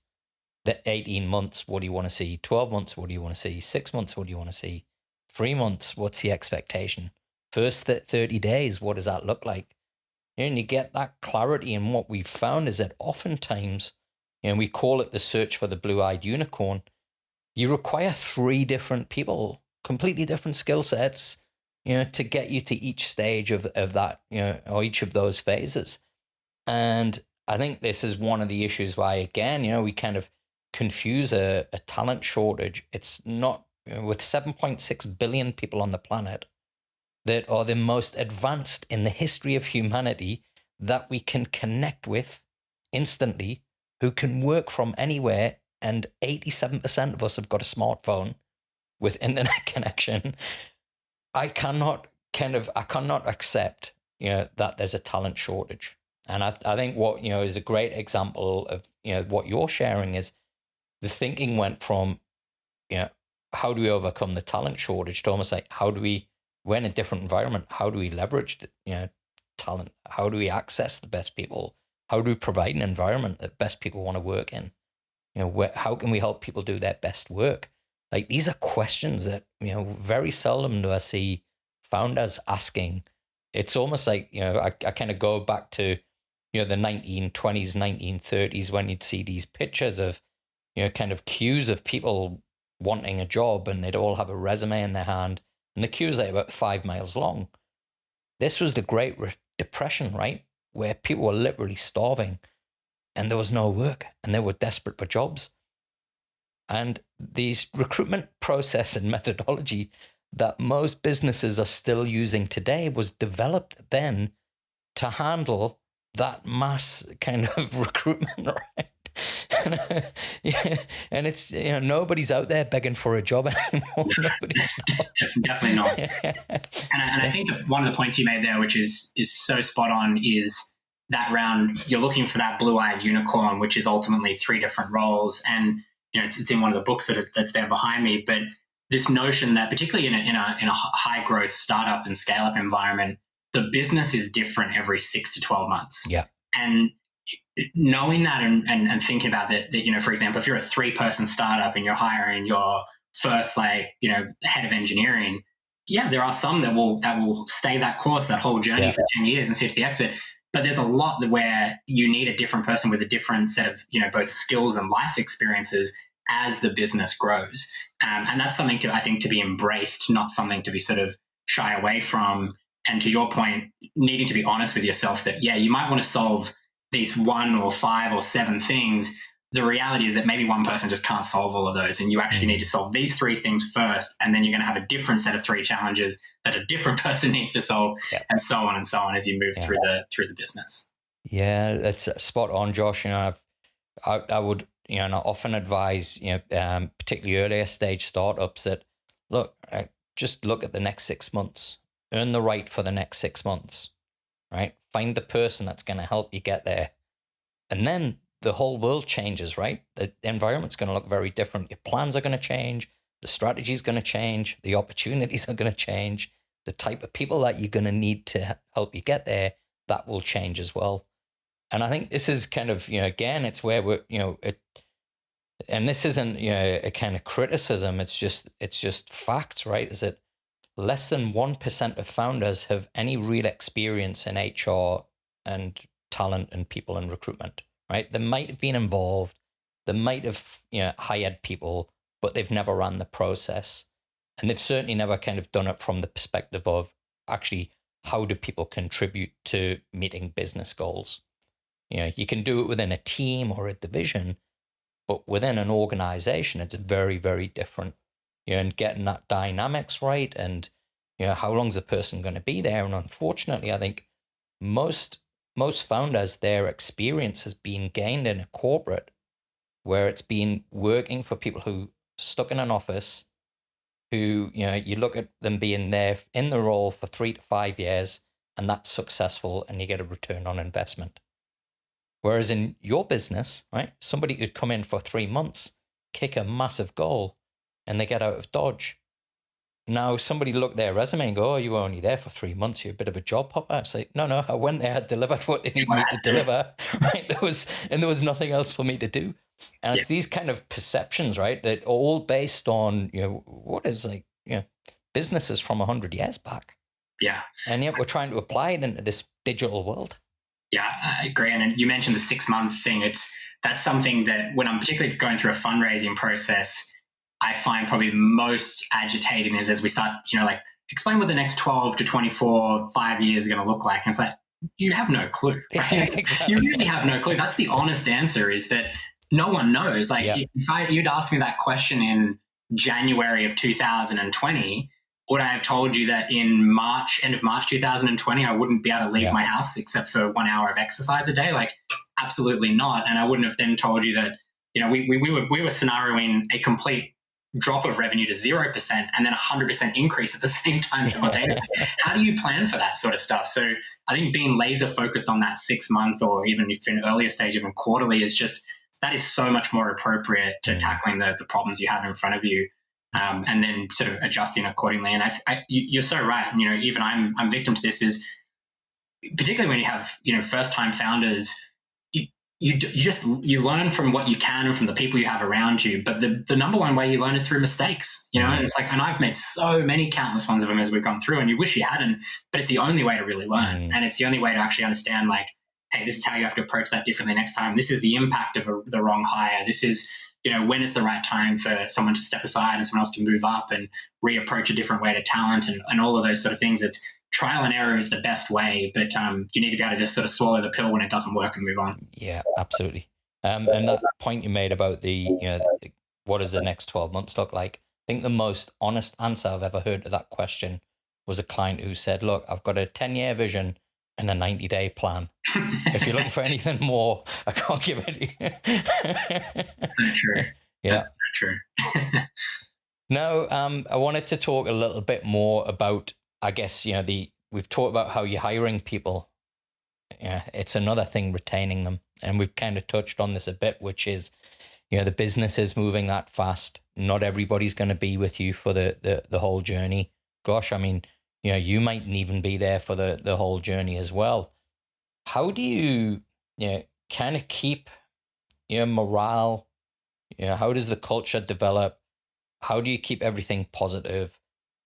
Speaker 1: The 18 months, what do you want to see? 12 months, what do you want to see? 6 months, what do you want to see? 3 months, what's the expectation? First 30 days, what does that look like? And you get that clarity. And what we've found is that oftentimes, we call it the search for the blue-eyed unicorn. You require 3 different people, completely different skill sets, to get you to each stage of that, or each of those phases. And I think this is one of the issues why, again, we kind of confuse a talent shortage. It's not, with 7.6 billion people on the planet that are the most advanced in the history of humanity that we can connect with instantly, who can work from anywhere. And 87% of us have got a smartphone with internet connection. I cannot accept, that there's a talent shortage. And I think what, is a great example of, what you're sharing is the thinking went from, how do we overcome the talent shortage to almost like, we're in a different environment. How do we leverage the, talent? How do we access the best people? How do we provide an environment that best people want to work in? How can we help people do their best work? Like, these are questions that, very seldom do I see founders asking. It's almost like, I kind of go back to, the 1920s, 1930s, when you'd see these pictures of, kind of queues of people wanting a job, and they'd all have a resume in their hand, and the queues like about 5 miles long. This was the Great Depression, right? Where people were literally starving and there was no work and they were desperate for jobs. And these recruitment process and methodology that most businesses are still using today was developed then to handle that mass kind of recruitment, right? And it's, nobody's out there begging for a job anymore. Nobody's
Speaker 2: definitely not. And I think that one of the points you made there, which is so spot on, is that round you're looking for that blue-eyed unicorn, which is ultimately 3 different roles. And it's in one of the books that's there behind me. But this notion that, particularly in a high growth startup and scale up environment, the business is different every 6 to 12 months.
Speaker 1: Yeah.
Speaker 2: And knowing that and thinking about that, for example, if you're a 3-person startup and you're hiring your first, head of engineering, there are some that will stay that course, that whole journey for 10 years and see to the exit. But there's a lot where you need a different person with a different set of, both skills and life experiences as the business grows. And that's something I think to be embraced, not something to be sort of shy away from. And to your point, needing to be honest with yourself that, you might want to solve these 1 or 5 or 7 things. The reality is that maybe one person just can't solve all of those. And you actually need to solve these 3 things first. And then you're going to have a different set of 3 challenges that a different person needs to solve, and so on as you move through the business.
Speaker 1: Yeah, that's spot on, Josh. I would, often advise, particularly earlier stage startups that, look, just look at the next 6 months, earn the right for the next 6 months, right? Find the person that's going to help you get there. And then the whole world changes, right? The environment's going to look very different. Your plans are going to change. The strategy is going to change. The opportunities are going to change. The type of people that you're going to need to help you get there, that will change as well. And I think this is kind of, again, it's where we're, and this isn't, a kind of criticism. It's just facts, right? Is that less than 1% of founders have any real experience in HR and talent and people and recruitment, right? They might have been involved. They might have, hired people, but they've never ran the process. And they've certainly never kind of done it from the perspective of actually, how do people contribute to meeting business goals? You can do it within a team or a division, but within an organization, it's very, very different. And getting that dynamics right, and how long's a person going to be there? And unfortunately, I think most founders, their experience has been gained in a corporate, where it's been working for people who stuck in an office, who you look at them being there in the role for 3 to 5 years, and that's successful, and you get a return on investment. Whereas in your business, right, somebody could come in for 3 months, kick a massive goal, and they get out of Dodge. Now somebody look at their resume and go, "Oh, you were only there for 3 months. You're a bit of a job hopper." It's like, no, I went there, I delivered what they needed me to deliver, right? There was nothing else for me to do. And it's these kind of perceptions, right, that are all based on, what is businesses from 100 years back.
Speaker 2: Yeah.
Speaker 1: And yet we're trying to apply it into this digital world.
Speaker 2: Yeah, I agree. And you mentioned the 6-month thing. That's something that when I'm particularly going through a fundraising process, I find probably the most agitating is as we start, explain what the next 12 to 24, 5 years are going to look like. And it's like, you have no clue. Right?
Speaker 1: Exactly.
Speaker 2: You really have no clue. That's the honest answer, is that no one knows. Like, if you'd asked me that question in January of 2020, would I have told you that in end of March 2020, I wouldn't be able to leave my house except for 1 hour of exercise a day? Like, absolutely not. And I wouldn't have then told you that, we were scenarioing a complete drop of revenue to 0% and then 100% increase at the same time simultaneously. How do you plan for that sort of stuff? So I think being laser focused on that 6-month, or even if in an earlier stage, even quarterly, that is so much more appropriate to tackling the problems you have in front of you. And then sort of adjusting accordingly. And you're so right. Even I'm victim to this, is particularly when you have, first-time founders, you learn from what you can and from the people you have around you. But the number one way you learn is through mistakes, and it's like, and I've made so many countless ones of them as we've gone through, and you wish you hadn't, but it's the only way to really learn. And it's the only way to actually understand, like, hey, this is how you have to approach that differently next time. This is the impact of the wrong hire. This is, when is the right time for someone to step aside and someone else to move up and reapproach a different way to talent, and all of those sort of things. It's trial and error is the best way, but you need to be able to just sort of swallow the pill when it doesn't work and move on.
Speaker 1: Yeah, absolutely. And that point you made about what does the next 12 months look like? I think the most honest answer I've ever heard to that question was a client who said, "Look, I've got a 10-year vision and a 90-day plan. If you're looking for anything more, I can't give it to you."
Speaker 2: So true.
Speaker 1: Yeah.
Speaker 2: That's so true.
Speaker 1: Now, I wanted to talk a little bit more about, I guess, we've talked about how you're hiring people. Yeah, it's another thing retaining them. And we've kind of touched on this a bit, which is, the business is moving that fast. Not everybody's going to be with you for the whole journey. Gosh, I mean, you mightn't even be there for the whole journey as well. How do you, kind of keep your morale? How does the culture develop? How do you keep everything positive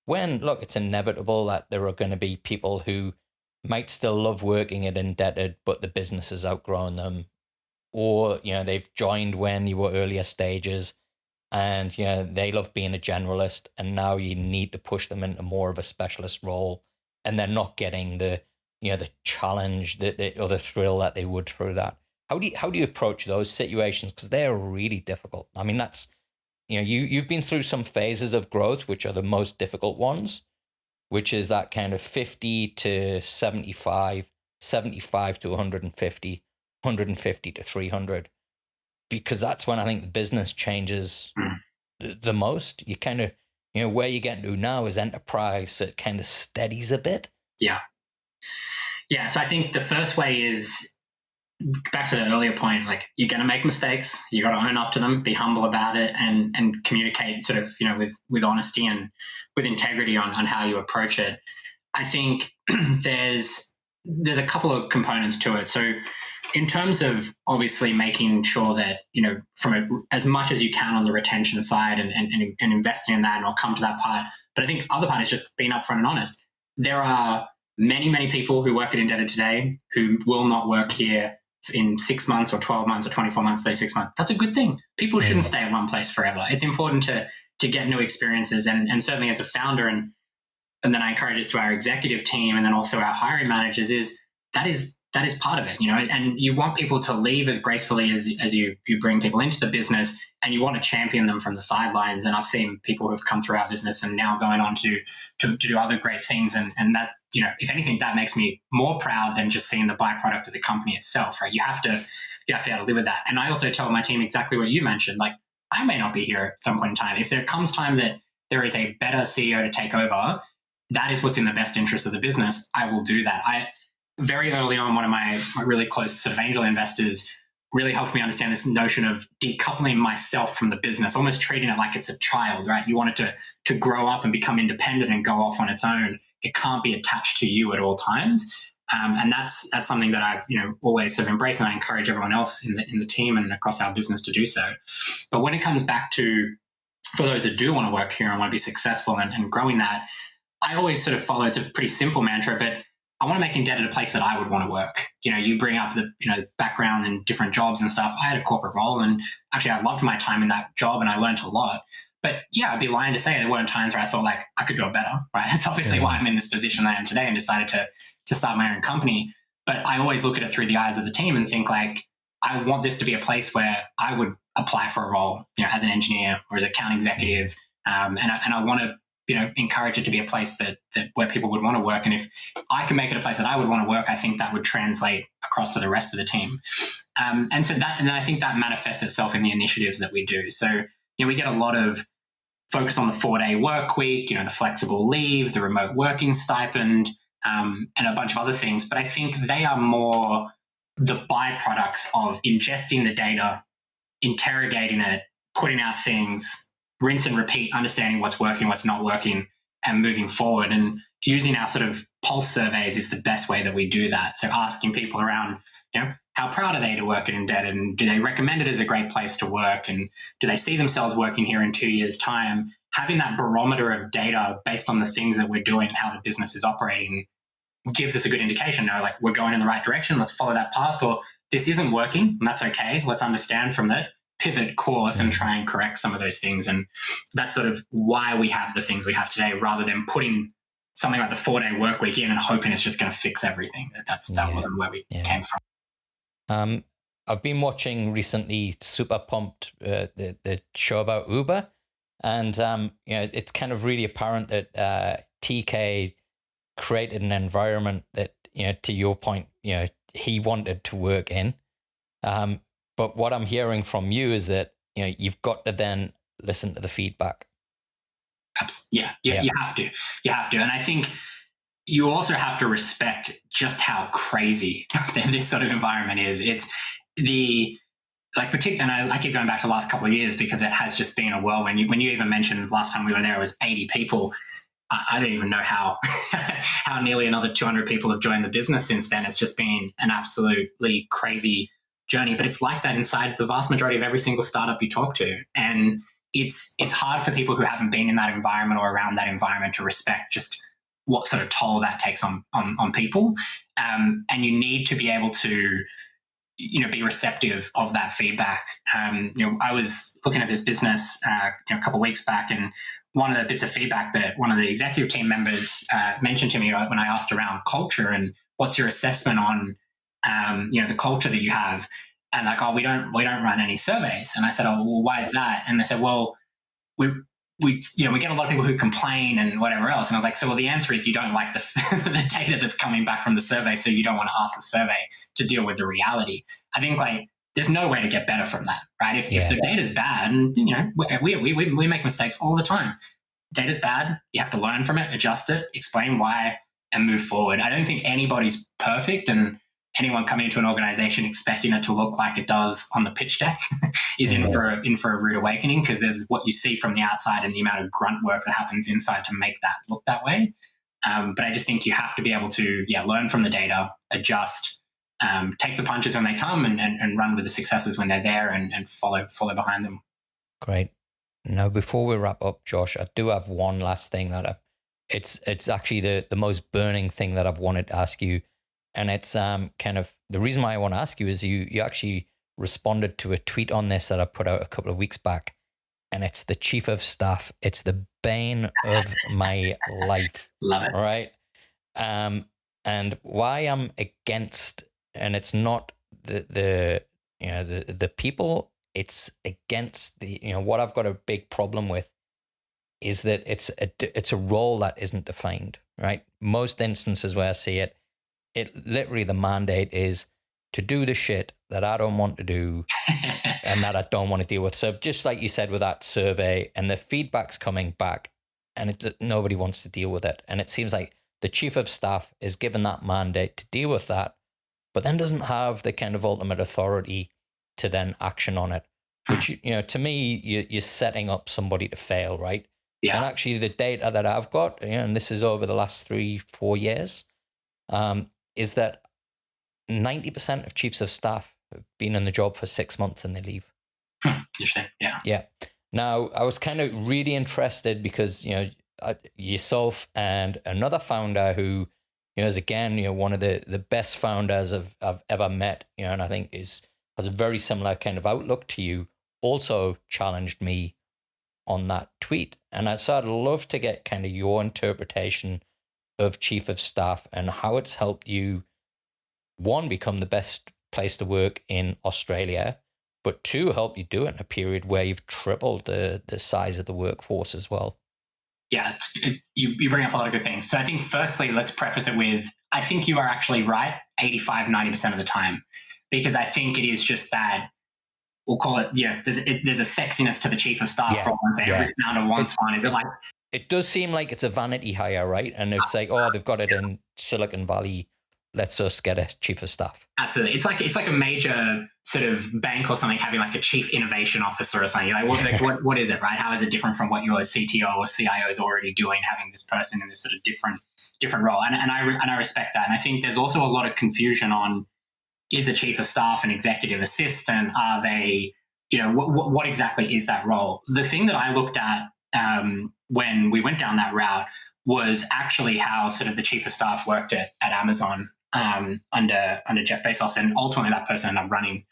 Speaker 1: when, look, it's inevitable that there are going to be people who might still love working at Indebted, but the business has outgrown them, or, they've joined when you were earlier stages and, they love being a generalist, and now you need to push them into more of a specialist role, and they're not getting the challenge, or the thrill that they would through that. How do you approach those situations? Because they're really difficult. I mean, that's, you've been through some phases of growth, which are the most difficult ones, which is that kind of 50 to 75, 75 to 150, 150 to 300, because that's when I think the business changes the most. You kind of, where you're getting to now is enterprise, so it kind of steadies a bit.
Speaker 2: Yeah. Yeah. So I think the first way is, back to the earlier point, like, you're going to make mistakes. You got to own up to them, be humble about it, and communicate sort of, with honesty and with integrity on how you approach it. I think there's there's a couple of components to it. So in terms of obviously making sure that, as much as you can on the retention side and investing in that, and I'll come to that part. But I think the other part is just being upfront and honest. There are many, many people who work at Indebted today who will not work here in 6 months or 12 months or 24 months, 36 months. That's a good thing. People shouldn't stay at one place forever. It's important to get new experiences. And certainly as a founder, and then I encourage this to our executive team and then also our hiring managers, is that is part of it, and you want people to leave as gracefully as you bring people into the business, and you want to champion them from the sidelines. And I've seen people who've come through our business and now going on to do other great things. And that, if anything, that makes me more proud than just seeing the byproduct of the company itself, right? You have to be able to live with that. And I also tell my team exactly what you mentioned. Like, I may not be here at some point in time. If there comes time that there is a better CEO to take over, that is what's in the best interest of the business, I will do that. Very early on, one of my really close sort of angel investors really helped me understand this notion of decoupling myself from the business, almost treating it like it's a child, right? You want it to grow up and become independent and go off on its own. It can't be attached to you at all times. And that's something that I've always sort of embraced, and I encourage everyone else in the team and across our business to do so. But when it comes back to, for those that do want to work here and want to be successful and growing that, I always sort of follow, it's a pretty simple mantra, but I want to make Indebted a place that I would want to work. You bring up the background and different jobs and stuff. I had a corporate role, and actually I loved my time in that job and I learned a lot. But yeah, I'd be lying to say there weren't times where I thought like I could do it better, right? That's obviously why I'm in this position I am today and decided to start my own company. But I always look at it through the eyes of the team and think like, I want this to be a place where I would apply for a role, as an engineer or as an account executive. And I want to, encourage it to be a place that where people would want to work. And if I can make it a place that I would want to work, I think that would translate across to the rest of the team. And then I think that manifests itself in the initiatives that we do. So, we get a lot of focus on the 4-day work week, the flexible leave, the remote working stipend, and a bunch of other things. But I think they are more the byproducts of ingesting the data, interrogating it, putting out things, rinse and repeat, understanding what's working, what's not working, and moving forward. And using our sort of pulse surveys is the best way that we do that. So asking people around, how proud are they to work at Indebted, and do they recommend it as a great place to work, and do they see themselves working here in 2 years' time? Having that barometer of data based on the things that we're doing and how the business is operating gives us a good indication. Like, we're going in the right direction, let's follow that path, or this isn't working, and that's okay. Let's understand from that, pivot course and try and correct some of those things. And that's sort of why we have the things we have today, rather than putting something like the 4-day work week in and hoping it's just going to fix everything. That wasn't where we came from.
Speaker 1: I've been watching recently Super Pumped, the show about Uber, and it's kind of really apparent that TK created an environment that, to your point, he wanted to work in. But what I'm hearing from you is that, you've got to then listen to the feedback.
Speaker 2: Yeah. You have to. And I think you also have to respect just how crazy this sort of environment is. It's and I keep going back to the last couple of years because it has just been a whirlwind. When you even mentioned last time we were there, it was 80 people. I don't even know how nearly another 200 people have joined the business since then. It's just been an absolutely crazy journey, but it's like that inside the vast majority of every single startup you talk to. And it's hard for people who haven't been in that environment or around that environment to respect just what sort of toll that takes on people. And you need to be able to, be receptive of that feedback. I was looking at this business a couple of weeks back, and one of the bits of feedback that one of the executive team members mentioned to me when I asked around culture and what's your assessment on the culture that you have, and like, we don't run any surveys. And I said, oh, well, why is that? And they said, well, we get a lot of people who complain and whatever else. And I was like, so, well, the answer is you don't like the data that's coming back from the survey, so you don't want to ask the survey to deal with the reality. I think there's no way to get better from that, right? If the data's bad, and we make mistakes all the time. Data's bad, you have to learn from it, adjust it, explain why, and move forward. I don't think anybody's perfect, and anyone coming into an organization expecting it to look like it does on the pitch deck is in for a rude awakening, because there's what you see from the outside and the amount of grunt work that happens inside to make that look that way. But I just think you have to be able to, learn from the data, adjust, take the punches when they come, and run with the successes when they're there, and follow behind them.
Speaker 1: Great. Now, before we wrap up, Josh, I do have one last thing it's actually the most burning thing that I've wanted to ask you. And it's kind of the reason why I want to ask you is you actually responded to a tweet on this that I put out a couple of weeks back. And it's the chief of staff. It's the bane of my life.
Speaker 2: Love it.
Speaker 1: All right. And why I'm against, and it's not the people, it's against what I've got a big problem with is that it's a role that isn't defined, right? Most instances where I see it literally the mandate is to do the shit that I don't want to do and that I don't want to deal with. So just like you said with that survey, and the feedback's coming back, and nobody wants to deal with it. And it seems like the chief of staff is given that mandate to deal with that, but then doesn't have the kind of ultimate authority to then action on it, which, to me, you're setting up somebody to fail, right?
Speaker 2: Yeah.
Speaker 1: And actually the data that I've got, and this is over the last 3-4 years, is that 90% of chiefs of staff have been in the job for 6 months and they leave.
Speaker 2: Interesting. Yeah.
Speaker 1: Yeah. Now, I was kind of really interested because, yourself and another founder who, is again, one of the best founders I've ever met, and I think has a very similar kind of outlook to you, also challenged me on that tweet. And so I'd love to get kind of your interpretation of chief of staff and how it's helped you, one, become the best place to work in Australia, but two, help you do it in a period where you've tripled the size of the workforce as well.
Speaker 2: Yeah, you bring up a lot of good things. So I think firstly, let's preface it with, I think you are actually right 85-90% of the time, because I think it is just that, we'll call it, there's a sexiness to the chief of staff role, and every founder wants one. Is it like...
Speaker 1: It does seem like it's a vanity hire, right? And it's like, they've got it in Silicon Valley. Let's us get a chief of staff.
Speaker 2: Absolutely. It's like a major sort of bank or something having like a chief innovation officer or something. What is it, right? How is it different from what your CTO or CIO is already doing, having this person in this sort of different role? And I respect that. And I think there's also a lot of confusion on, is a chief of staff an executive assistant? Are they, what exactly is that role? The thing that I looked at when we went down that route was actually how sort of the chief of staff worked at Amazon under Jeff Bezos, and ultimately that person ended up running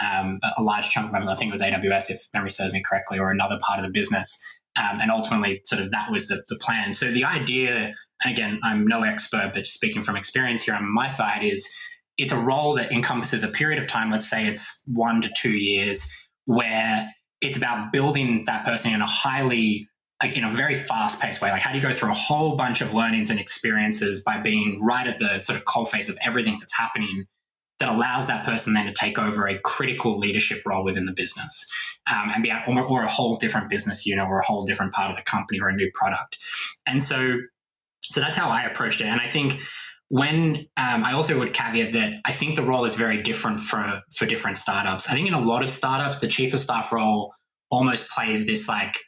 Speaker 2: a large chunk of Amazon. I think it was AWS, if memory serves me correctly, or another part of the business. And ultimately, sort of that was the plan. So the idea, and again, I'm no expert, but speaking from experience here on my side, is it's a role that encompasses a period of time. Let's say it's 1 to 2 years, where it's about building that person in a very fast-paced way. Like, how do you go through a whole bunch of learnings and experiences by being right at the sort of coalface of everything that's happening, that allows that person then to take over a critical leadership role within the business, and be or a whole different business unit, or a whole different part of the company, or a new product. And so that's how I approached it. And I think when I also would caveat that I think the role is very different for different startups. I think in a lot of startups, the chief of staff role almost plays this like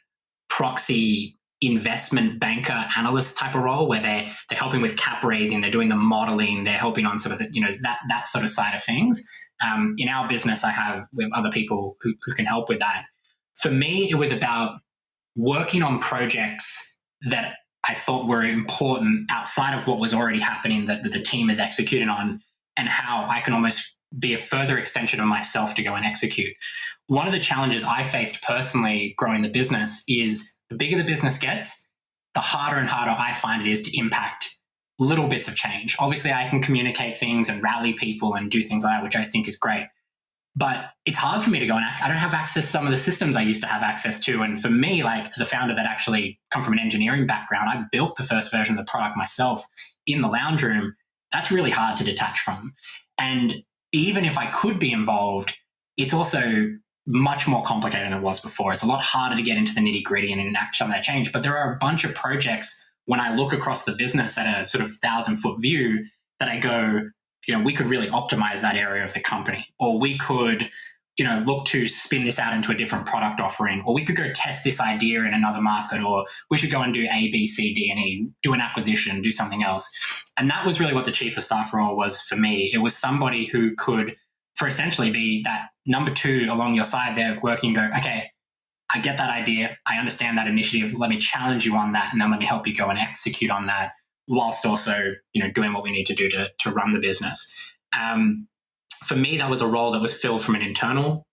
Speaker 2: proxy investment banker analyst type of role, where they're helping with cap raising, they're doing the modeling, they're helping on sort of that sort of side of things. In our business, we have other people who can help with that. For me, it was about working on projects that I thought were important outside of what was already happening, that the team is executing on, and how I can almost be a further extension of myself to go and execute. One of the challenges I faced personally growing the business is, the bigger the business gets, the harder and harder I find it is to impact little bits of change. Obviously, I can communicate things and rally people and do things like that, which I think is great. But it's hard for me to go and I don't have access to some of the systems I used to have access to. And for me, like as a founder that actually come from an engineering background, I built the first version of the product myself in the lounge room. That's really hard to detach from. And even if I could be involved, it's also much more complicated than it was before. It's a lot harder to get into the nitty gritty and enact some of that change. But there are a bunch of projects when I look across the business at a sort of 1,000-foot view that I go, we could really optimize that area of the company, or we could look to spin this out into a different product offering, or we could go test this idea in another market, or we should go and do A, B, C, D, and E, do an acquisition, do something else. And that was really what the chief of staff role was for me. It was somebody who could, for essentially, be that number two along your side there, working, go, okay, I get that idea. I understand that initiative. Let me challenge you on that, and then let me help you go and execute on that, whilst also, doing what we need to do to run the business. For me, that was a role that was filled from an internal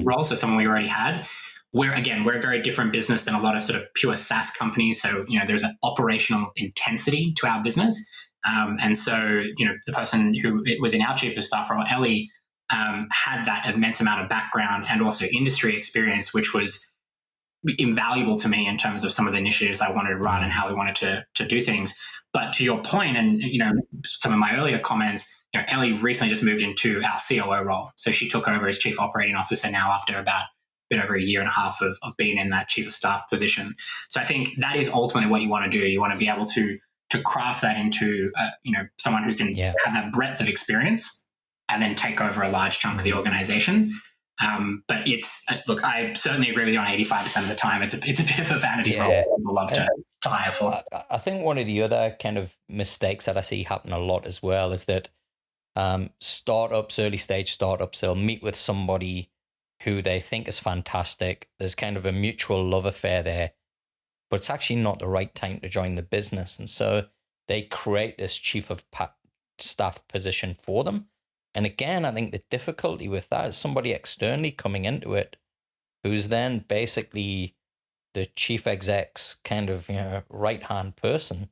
Speaker 2: role, so someone we already had. We're a very different business than a lot of sort of pure SaaS companies. So, there's an operational intensity to our business. And so, the person who was in our chief of staff role, Ellie, had that immense amount of background and also industry experience, which was invaluable to me in terms of some of the initiatives I wanted to run and how we wanted to do things. But to your point, and some of my earlier comments, Ellie recently just moved into our COO role. So she took over as Chief Operating Officer now after about a bit over a year and a half of being in that Chief of Staff position. So I think that is ultimately what you want to do. You want to be able to craft that into someone who can have that breadth of experience and then take over a large chunk of the organization. But look, I certainly agree with you on 85% of the time. It's a bit of a vanity role people love to hire for.
Speaker 1: I think one of the other kind of mistakes that I see happen a lot as well is that early stage startups, they'll meet with somebody who they think is fantastic. There's kind of a mutual love affair there, but it's actually not the right time to join the business. And so they create this chief of staff position for them. And again, I think the difficulty with that is somebody externally coming into it who's then basically the chief exec's kind of right-hand person.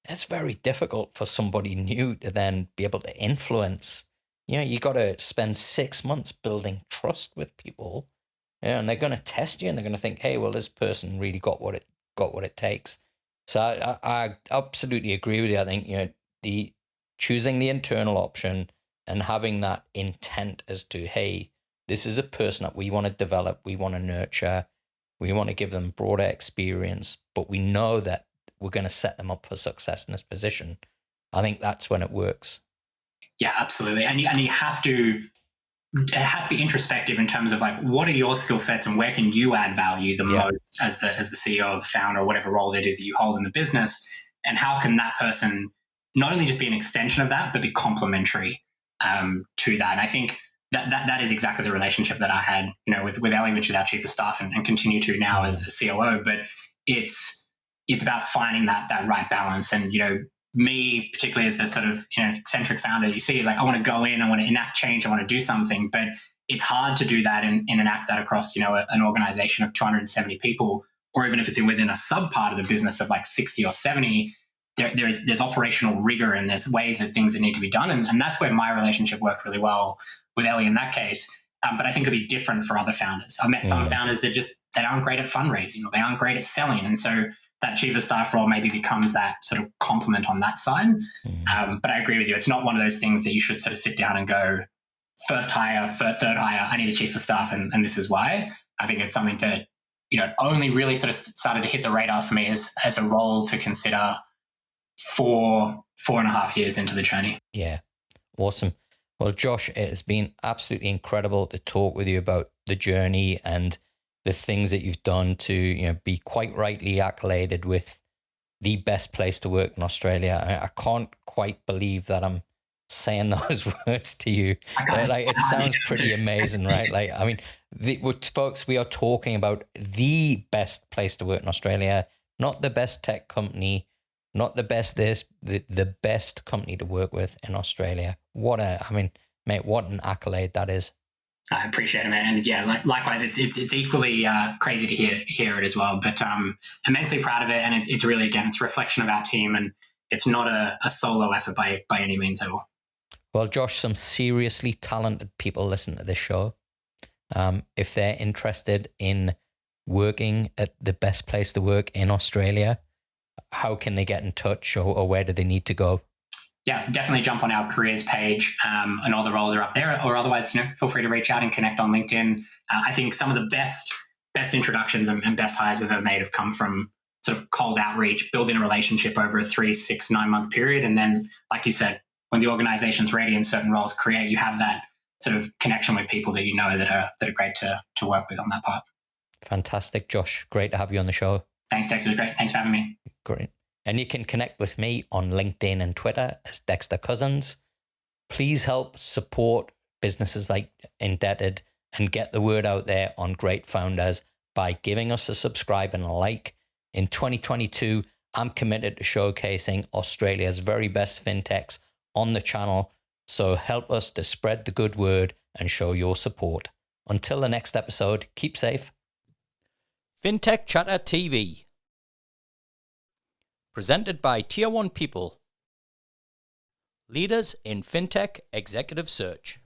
Speaker 1: It's very difficult for somebody new to then be able to influence. You got to spend 6 months building trust with people, and they're going to test you, and they're going to think, hey, well, this person really got what it takes. So I absolutely agree with you. I think the choosing the internal option and having that intent as to, hey, this is a person that we want to develop, we want to nurture, we want to give them broader experience, but we know that we're going to set them up for success in this position. I think that's when it works.
Speaker 2: Yeah, absolutely. And you have to, it has to be introspective in terms of like, what are your skill sets and where can you add value the most as the CEO or the founder or whatever role it is that you hold in the business, and how can that person not only just be an extension of that, but be complementary to that. And I think that is exactly the relationship that I had, with Ellie, which is our chief of staff, and continue to now as a COO. But it's about finding that right balance. And me particularly as the sort of eccentric founder you see is like, I want to go in, I want to enact change, I want to do something, but it's hard to do that and enact that across an organization of 270 people, or even if it's within a sub part of the business of like 60 or 70. There's operational rigor and there's ways that things that need to be done. And that's where my relationship worked really well with Ellie in that case. But I think it'd be different for other founders. I've met some founders that aren't great at fundraising, or they aren't great at selling. And so that chief of staff role maybe becomes that sort of complement on that side. But I agree with you. It's not one of those things that you should sort of sit down and go, first hire, third hire, I need a chief of staff, and this is why. I think it's something that, only really sort of started to hit the radar for me as a role to consider 4.5 years into the journey.
Speaker 1: Yeah. Awesome. Well, Josh, it has been absolutely incredible to talk with you about the journey and the things that you've done to, be quite rightly accoladed with the best place to work in Australia. I can't quite believe that I'm saying those words to you. It sounds pretty amazing, right? Folks, we are talking about the best place to work in Australia, not the best tech company, not the best the best company to work with in Australia. Mate, what an accolade that is.
Speaker 2: I appreciate it, man. And yeah, likewise, it's equally crazy to hear it as well. But immensely proud of it, and it's really, again, it's a reflection of our team, and it's not a solo effort by any means at all.
Speaker 1: Well, Josh, some seriously talented people listen to this show. If they're interested in working at the best place to work in Australia, how can they get in touch, or where do they need to go?
Speaker 2: Yeah, so definitely jump on our careers page, and all the roles are up there. Or otherwise, feel free to reach out and connect on LinkedIn. I think some of the best introductions and best hires we've ever made have come from sort of cold outreach, building a relationship over a 3, 6, 9 month period, and then, like you said, when the organization's ready and certain roles create, you have that sort of connection with people that you know that are great to work with on that part.
Speaker 1: Fantastic, Josh. Great to have you on the show.
Speaker 2: Thanks, Dexter. It was great. Thanks for having me.
Speaker 1: Great. And you can connect with me on LinkedIn and Twitter as Dexter Cousins. Please help support businesses like Indebted and get the word out there on great founders by giving us a subscribe and a like. In 2022, I'm committed to showcasing Australia's very best fintechs on the channel. So help us to spread the good word and show your support. Until the next episode, keep safe. Fintech Chatter TV. Presented by Tier 1 People. Leaders in Fintech Executive Search.